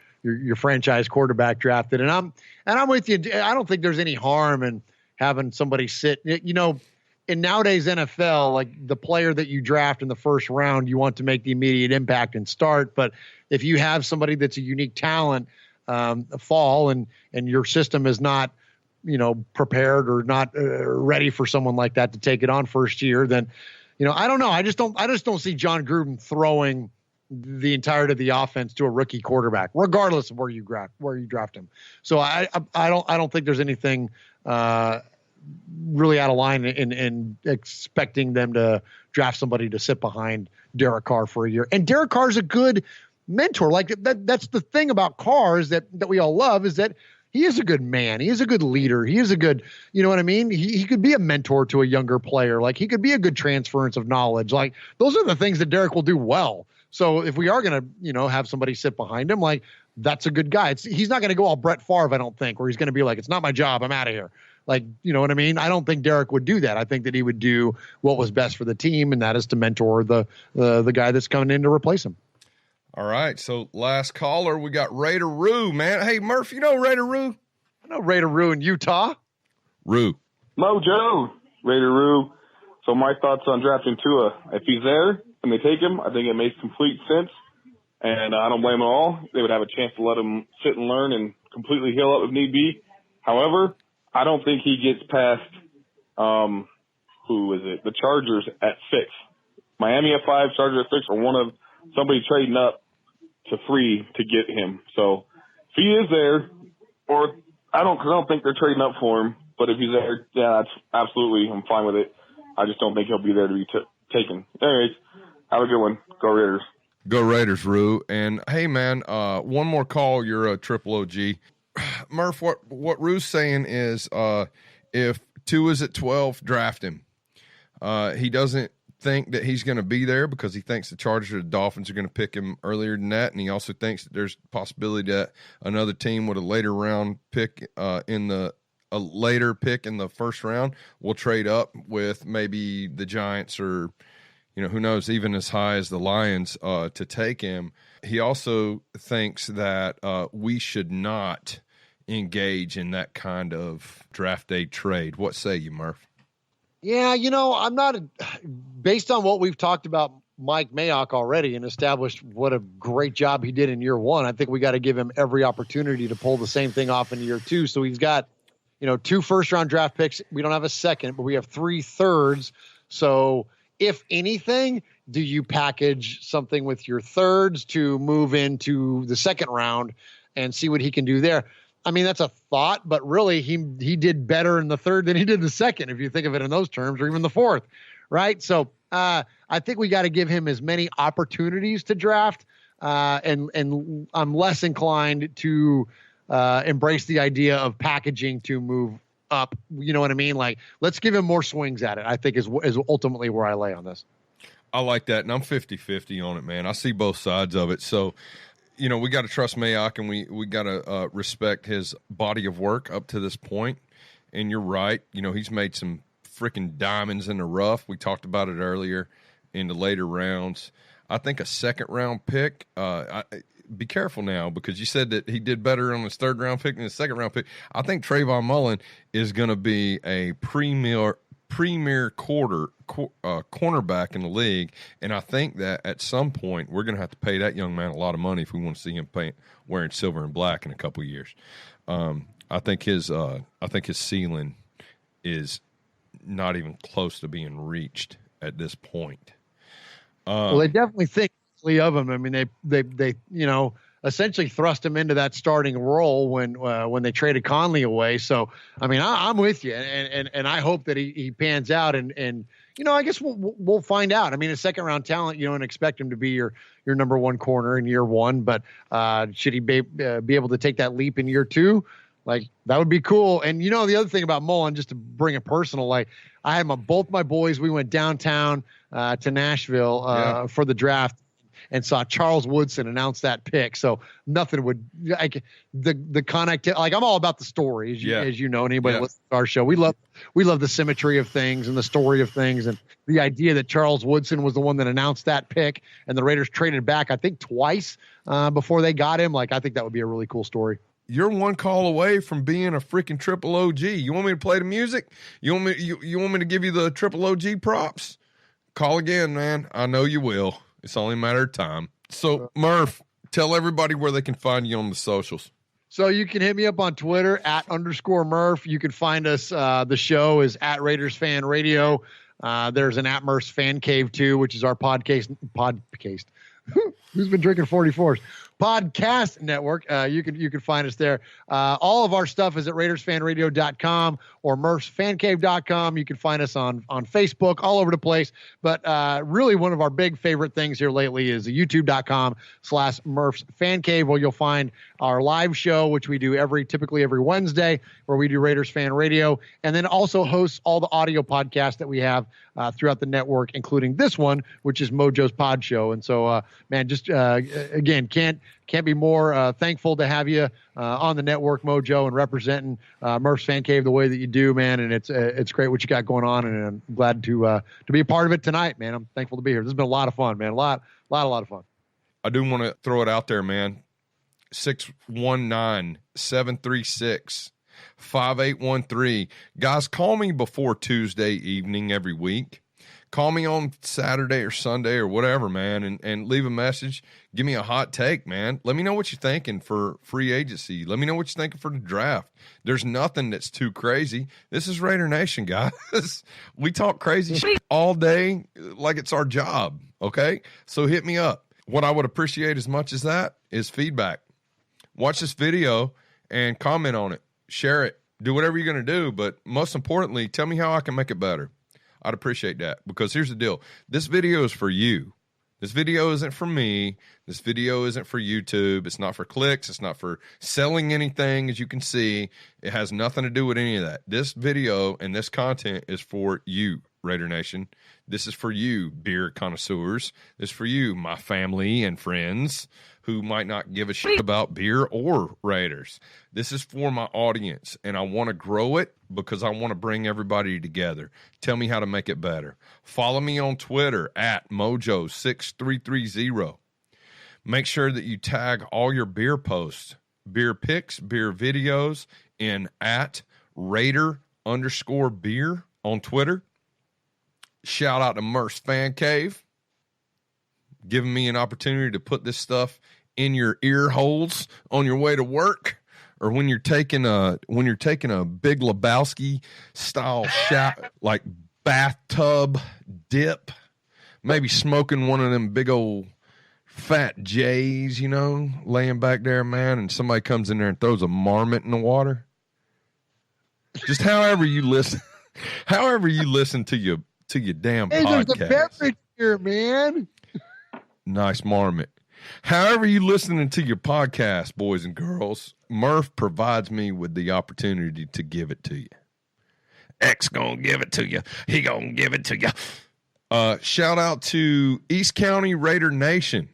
franchise quarterback drafted? And I'm with you. I don't think there's any harm in having somebody sit, in nowadays NFL, like the player that you draft in the first round, you want to make the immediate impact and start. But if you have somebody that's a unique talent, fall and your system is not, prepared or not ready for someone like that to take it on first year, then, I don't know. I just don't see John Gruden throwing the entirety of the offense to a rookie quarterback, regardless of where you draft him. So I don't think there's anything really out of line in expecting them to draft somebody to sit behind Derek Carr for a year. And Derek Carr's a good mentor. Like that's the thing about Carr is that we all love, is that he is a good man. He is a good leader. He is a good, you know what I mean? He could be a mentor to a younger player. Like, he could be a good transference of knowledge. Like, those are the things that Derek will do well. So if we are going to, have somebody sit behind him, like, that's a good guy. He's not going to go all Brett Favre, I don't think, where he's going to be like, it's not my job, I'm out of here. Like, you know what I mean? I don't think Derek would do that. I think that he would do what was best for the team, and that is to mentor the guy that's coming in to replace him. All right, so last caller, we got Raider Roo, man. Hey, Murph, you know Raider Roo? I know Raider Roo in Utah. Roo. Mojo, Raider Roo. So my thoughts on drafting Tua. If he's there and they take him, I think it makes complete sense, and I don't blame them at all. They would have a chance to let him sit and learn and completely heal up if need be. However, I don't think he gets past, the Chargers at 6. Miami at 5, Chargers at 6, or somebody trading up to 3 to get him. So if he is there, or I don't think they're trading up for him, but if he's there, yeah, that's absolutely, I'm fine with it. I just don't think he'll be there to be taken. Anyways, have a good one. Go Raiders. Go Raiders, Roo. And hey, man, one more call. You're a triple OG. Murph, what Rue's saying is if 2 is at 12, draft him. He doesn't think that he's going to be there because he thinks the Chargers or the Dolphins are going to pick him earlier than that, and he also thinks that there's a possibility that another team with a later round pick a later pick in the first round will trade up with maybe the Giants or, who knows, even as high as the Lions to take him. He also thinks that we should not engage in that kind of draft day trade. What say you, Murph? Yeah, I'm not based on what we've talked about Mike Mayock already and established what a great job he did in year 1. I think we got to give him every opportunity to pull the same thing off in year 2. So he's got, 2 first-round draft picks. We don't have a second, but we have 3 thirds. So if anything, do you package something with your thirds to move into the second round and see what he can do there? I mean, that's a thought, but really he did better in the third than he did the second, if you think of it in those terms, or even the fourth, right? So I think we got to give him as many opportunities to draft, and I'm less inclined to embrace the idea of packaging to move up. You know what I mean? Like, let's give him more swings at it, I think is ultimately where I lay on this. I like that, and I'm 50-50 on it, man. I see both sides of it. So, we got to trust Mayock, and we got to respect his body of work up to this point. And you're right. He's made some freaking diamonds in the rough. We talked about it earlier in the later rounds. I think a second-round pick, be careful now, because you said that he did better on his third-round pick than his second-round pick. I think Trayvon Mullen is going to be a premier cornerback in the league, and I think that at some point we're going to have to pay that young man a lot of money if we want to see him wearing silver and black in a couple of years. I think his ceiling is not even close to being reached at this point. Well, they definitely think of him. I mean, they essentially thrust him into that starting role when they traded Conley away. So, I mean, I'm with you, and I hope that he pans out, and I guess we'll find out. I mean, a second round talent, you don't expect him to be your number 1 corner in year 1, but should he be able to take that leap in year 2? Like, that would be cool. And the other thing about Mullen, just to bring it personal, like, I had both my boys, we went downtown to Nashville for the draft, and saw Charles Woodson announce that pick. So nothing would like the connectivity. Like, I'm all about the story, as you know, anybody listens to our show. We love the symmetry of things and the story of things, and the idea that Charles Woodson was the one that announced that pick, and the Raiders traded back, I think, twice before they got him. Like, I think that would be a really cool story. You're one call away from being a freaking triple OG. You want me to play the music? You want me to give you the triple OG props? Call again, man. I know you will. It's only a matter of time. So, Murph, tell everybody where they can find you on the socials. So you can hit me up on Twitter @_Murph. You can find us. The show is @RaidersFanRadio. There's an @Murph's Fan Cave too, which is our podcast. Who's been drinking 44s? Podcast network. You can find us there. All of our stuff is at RaidersFanRadio.com or MurphsFanCave.com. You can find us on Facebook, all over the place. But really, one of our big favorite things here lately is YouTube.com/MurphsFanCave, where you'll find our live show, which we do typically every Wednesday, where we do Raiders Fan Radio, and then also hosts all the audio podcasts that we have throughout the network, including this one, which is Mojo's Pod Show. And so, man, just again, can't be more thankful to have you on the network, Mojo, and representing Murph's Fan Cave the way that you do, man. And it's great what you got going on, and I'm glad to be a part of it tonight, man. I'm thankful to be here. This has been a lot of fun, man. A lot of fun. I do want to throw it out there, man. 619-736-5813. Guys, call me before Tuesday evening every week. Call me on Saturday or Sunday or whatever, man, and leave a message. Give me a hot take, man. Let me know what you're thinking for free agency. Let me know what you're thinking for the draft. There's nothing that's too crazy. This is Raider Nation, guys. We talk crazy shit all day like it's our job, okay? So hit me up. What I would appreciate as much as that is feedback. Watch this video and comment on it. Share it. Do whatever you're going to do, but most importantly, tell me how I can make it better. I'd appreciate that, because here's the deal. This video is for you. This video isn't for me. This video isn't for YouTube. It's not for clicks. It's not for selling anything, as you can see. It has nothing to do with any of that. This video and this content is for you, Raider Nation. This is for you, beer connoisseurs. This is for you, my family and friends who might not give a shit about beer or Raiders. This is for my audience, and I want to grow it because I want to bring everybody together. Tell me how to make it better. Follow me on Twitter at Mojo6330. Make sure that you tag all your beer posts, beer pics, beer videos in at Raider_beer on Twitter. Shout out to Murf's Fan Cave, giving me an opportunity to put this stuff in your ear holes on your way to work, or when you're taking a Big Lebowski style shower, like bathtub dip, maybe smoking one of them big old fat J's, you know, laying back there, man, and somebody comes in there and throws a marmot in the water. Just however you listen to your damn podcast. There's a beverage here, man. Nice marmot. However you listening to your podcast, boys and girls, Murf provides me with the opportunity to give it to you. X gonna give it to you. He gonna give it to you. Shout out to East County Raider Nation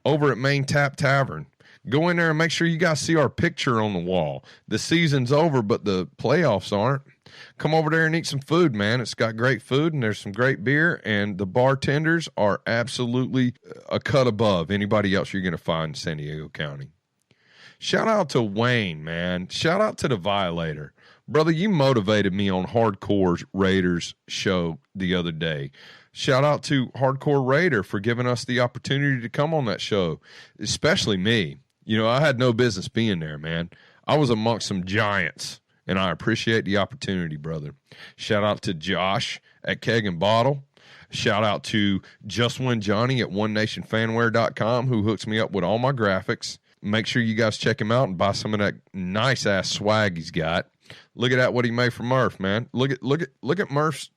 over at Main Tap Tavern. Go in there and make sure you guys see our picture on the wall. The season's over, but the playoffs aren't. Come over there and eat some food, man. It's got great food, and there's some great beer, and the bartenders are absolutely a cut above anybody else you're going to find in San Diego County. Shout out to Wayne, man. Shout out to the Violator. Brother, you motivated me on Hardcore Raiders show the other day. Shout out to Hardcore Raider for giving us the opportunity to come on that show, especially me. You know, I had no business being there, man. I was amongst some giants, and I appreciate the opportunity, brother. Shout out to Josh at Keg and Bottle. Shout out to Just Win Johnny at OneNationFanwear.com, who hooks me up with all my graphics. Make sure you guys check him out and buy some of that nice-ass swag he's got. Look at that, what he made for Murf, man. Look at Murf's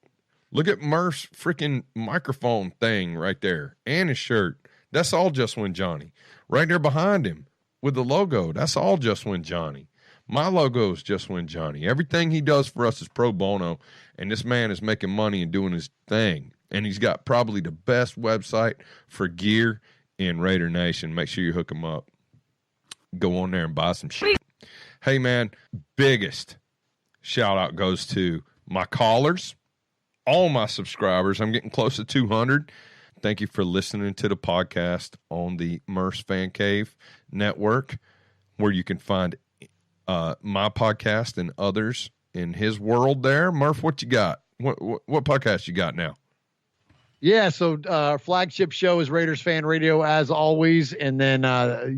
freaking microphone thing right there and his shirt. That's all Just Win Johnny. Right there behind him with the logo, that's all Just Win Johnny. My logo is Just Win Johnny. Everything he does for us is pro bono, and this man is making money and doing his thing. And he's got probably the best website for gear in Raider Nation. Make sure you hook him up. Go on there and buy some shit. Hey, man, biggest shout-out goes to my callers, all my subscribers. I'm getting close to 200. Thank you for listening to the podcast on the Murf's Fan Cave Network, where you can find my podcast and others in his world there. Murf, what you got? What podcast you got now? Yeah, so our flagship show is Raiders Fan Radio, as always, and then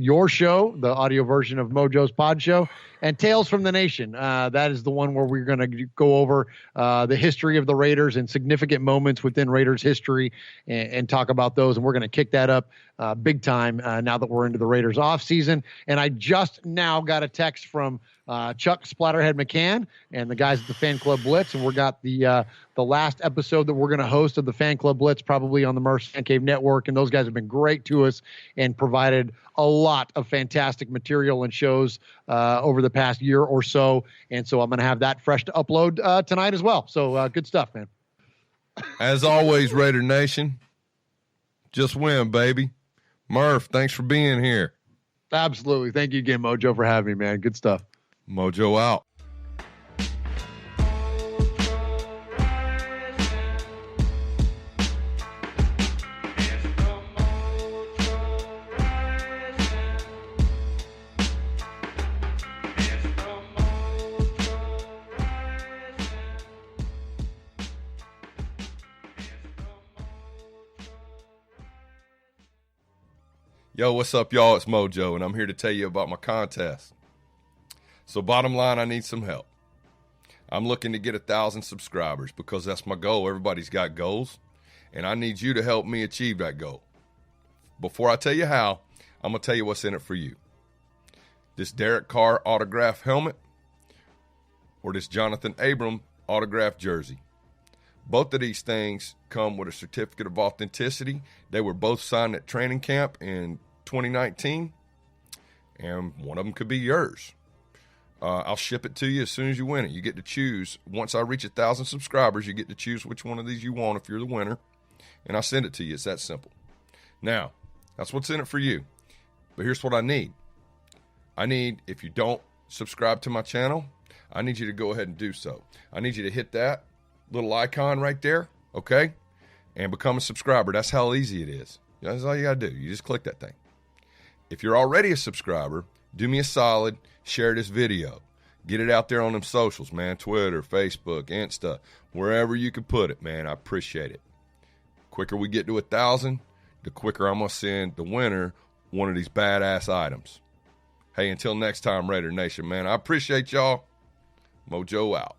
your show, the audio version of Mojo's Pod Show, and Tales from the Nation. That is the one where we're going to go over the history of the Raiders and significant moments within Raiders history and talk about those, and we're going to kick that up big time now that we're into the Raiders off season. And I just now got a text from Chuck Splatterhead McCann and the guys at the Fan Club Blitz, and we got the last episode that we're going to host of the Fan Club Blitz probably on the Murf's Fan Cave Network, and those guys have been great to us and provided a lot of fantastic material and shows over the past year or so, and so I'm going to have that fresh to upload tonight as well. So good stuff, man. As always, Raider Nation, just win, baby. Murf, thanks for being here. Absolutely. Thank you again, Mojo, for having me, man. Good stuff. Mojo out. Yo, what's up, y'all? It's Mojo, and I'm here to tell you about my contest. So bottom line, I need some help. I'm looking to get 1,000 subscribers because that's my goal. Everybody's got goals, and I need you to help me achieve that goal. Before I tell you how, I'm going to tell you what's in it for you. This Derek Carr autograph helmet or this Jonathan Abram autograph jersey. Both of these things come with a certificate of authenticity. They were both signed at training camp in 2019, and one of them could be yours. I'll ship it to you as soon as you win it. You get to choose. Once I reach 1,000 subscribers, you get to choose which one of these you want if you're the winner, and I'll send it to you. It's that simple. Now, that's what's in it for you. But here's what I need. If you don't subscribe to my channel, I need you to go ahead and do so. I need you to hit that little icon right there, okay, and become a subscriber. That's how easy it is. That's all you got to do. You just click that thing. If you're already a subscriber, do me a solid, share this video. Get it out there on them socials, man, Twitter, Facebook, Insta, wherever you can put it, man. I appreciate it. Quicker we get to 1,000, the quicker I'm going to send the winner one of these badass items. Hey, until next time, Raider Nation, man, I appreciate y'all. Mojo out.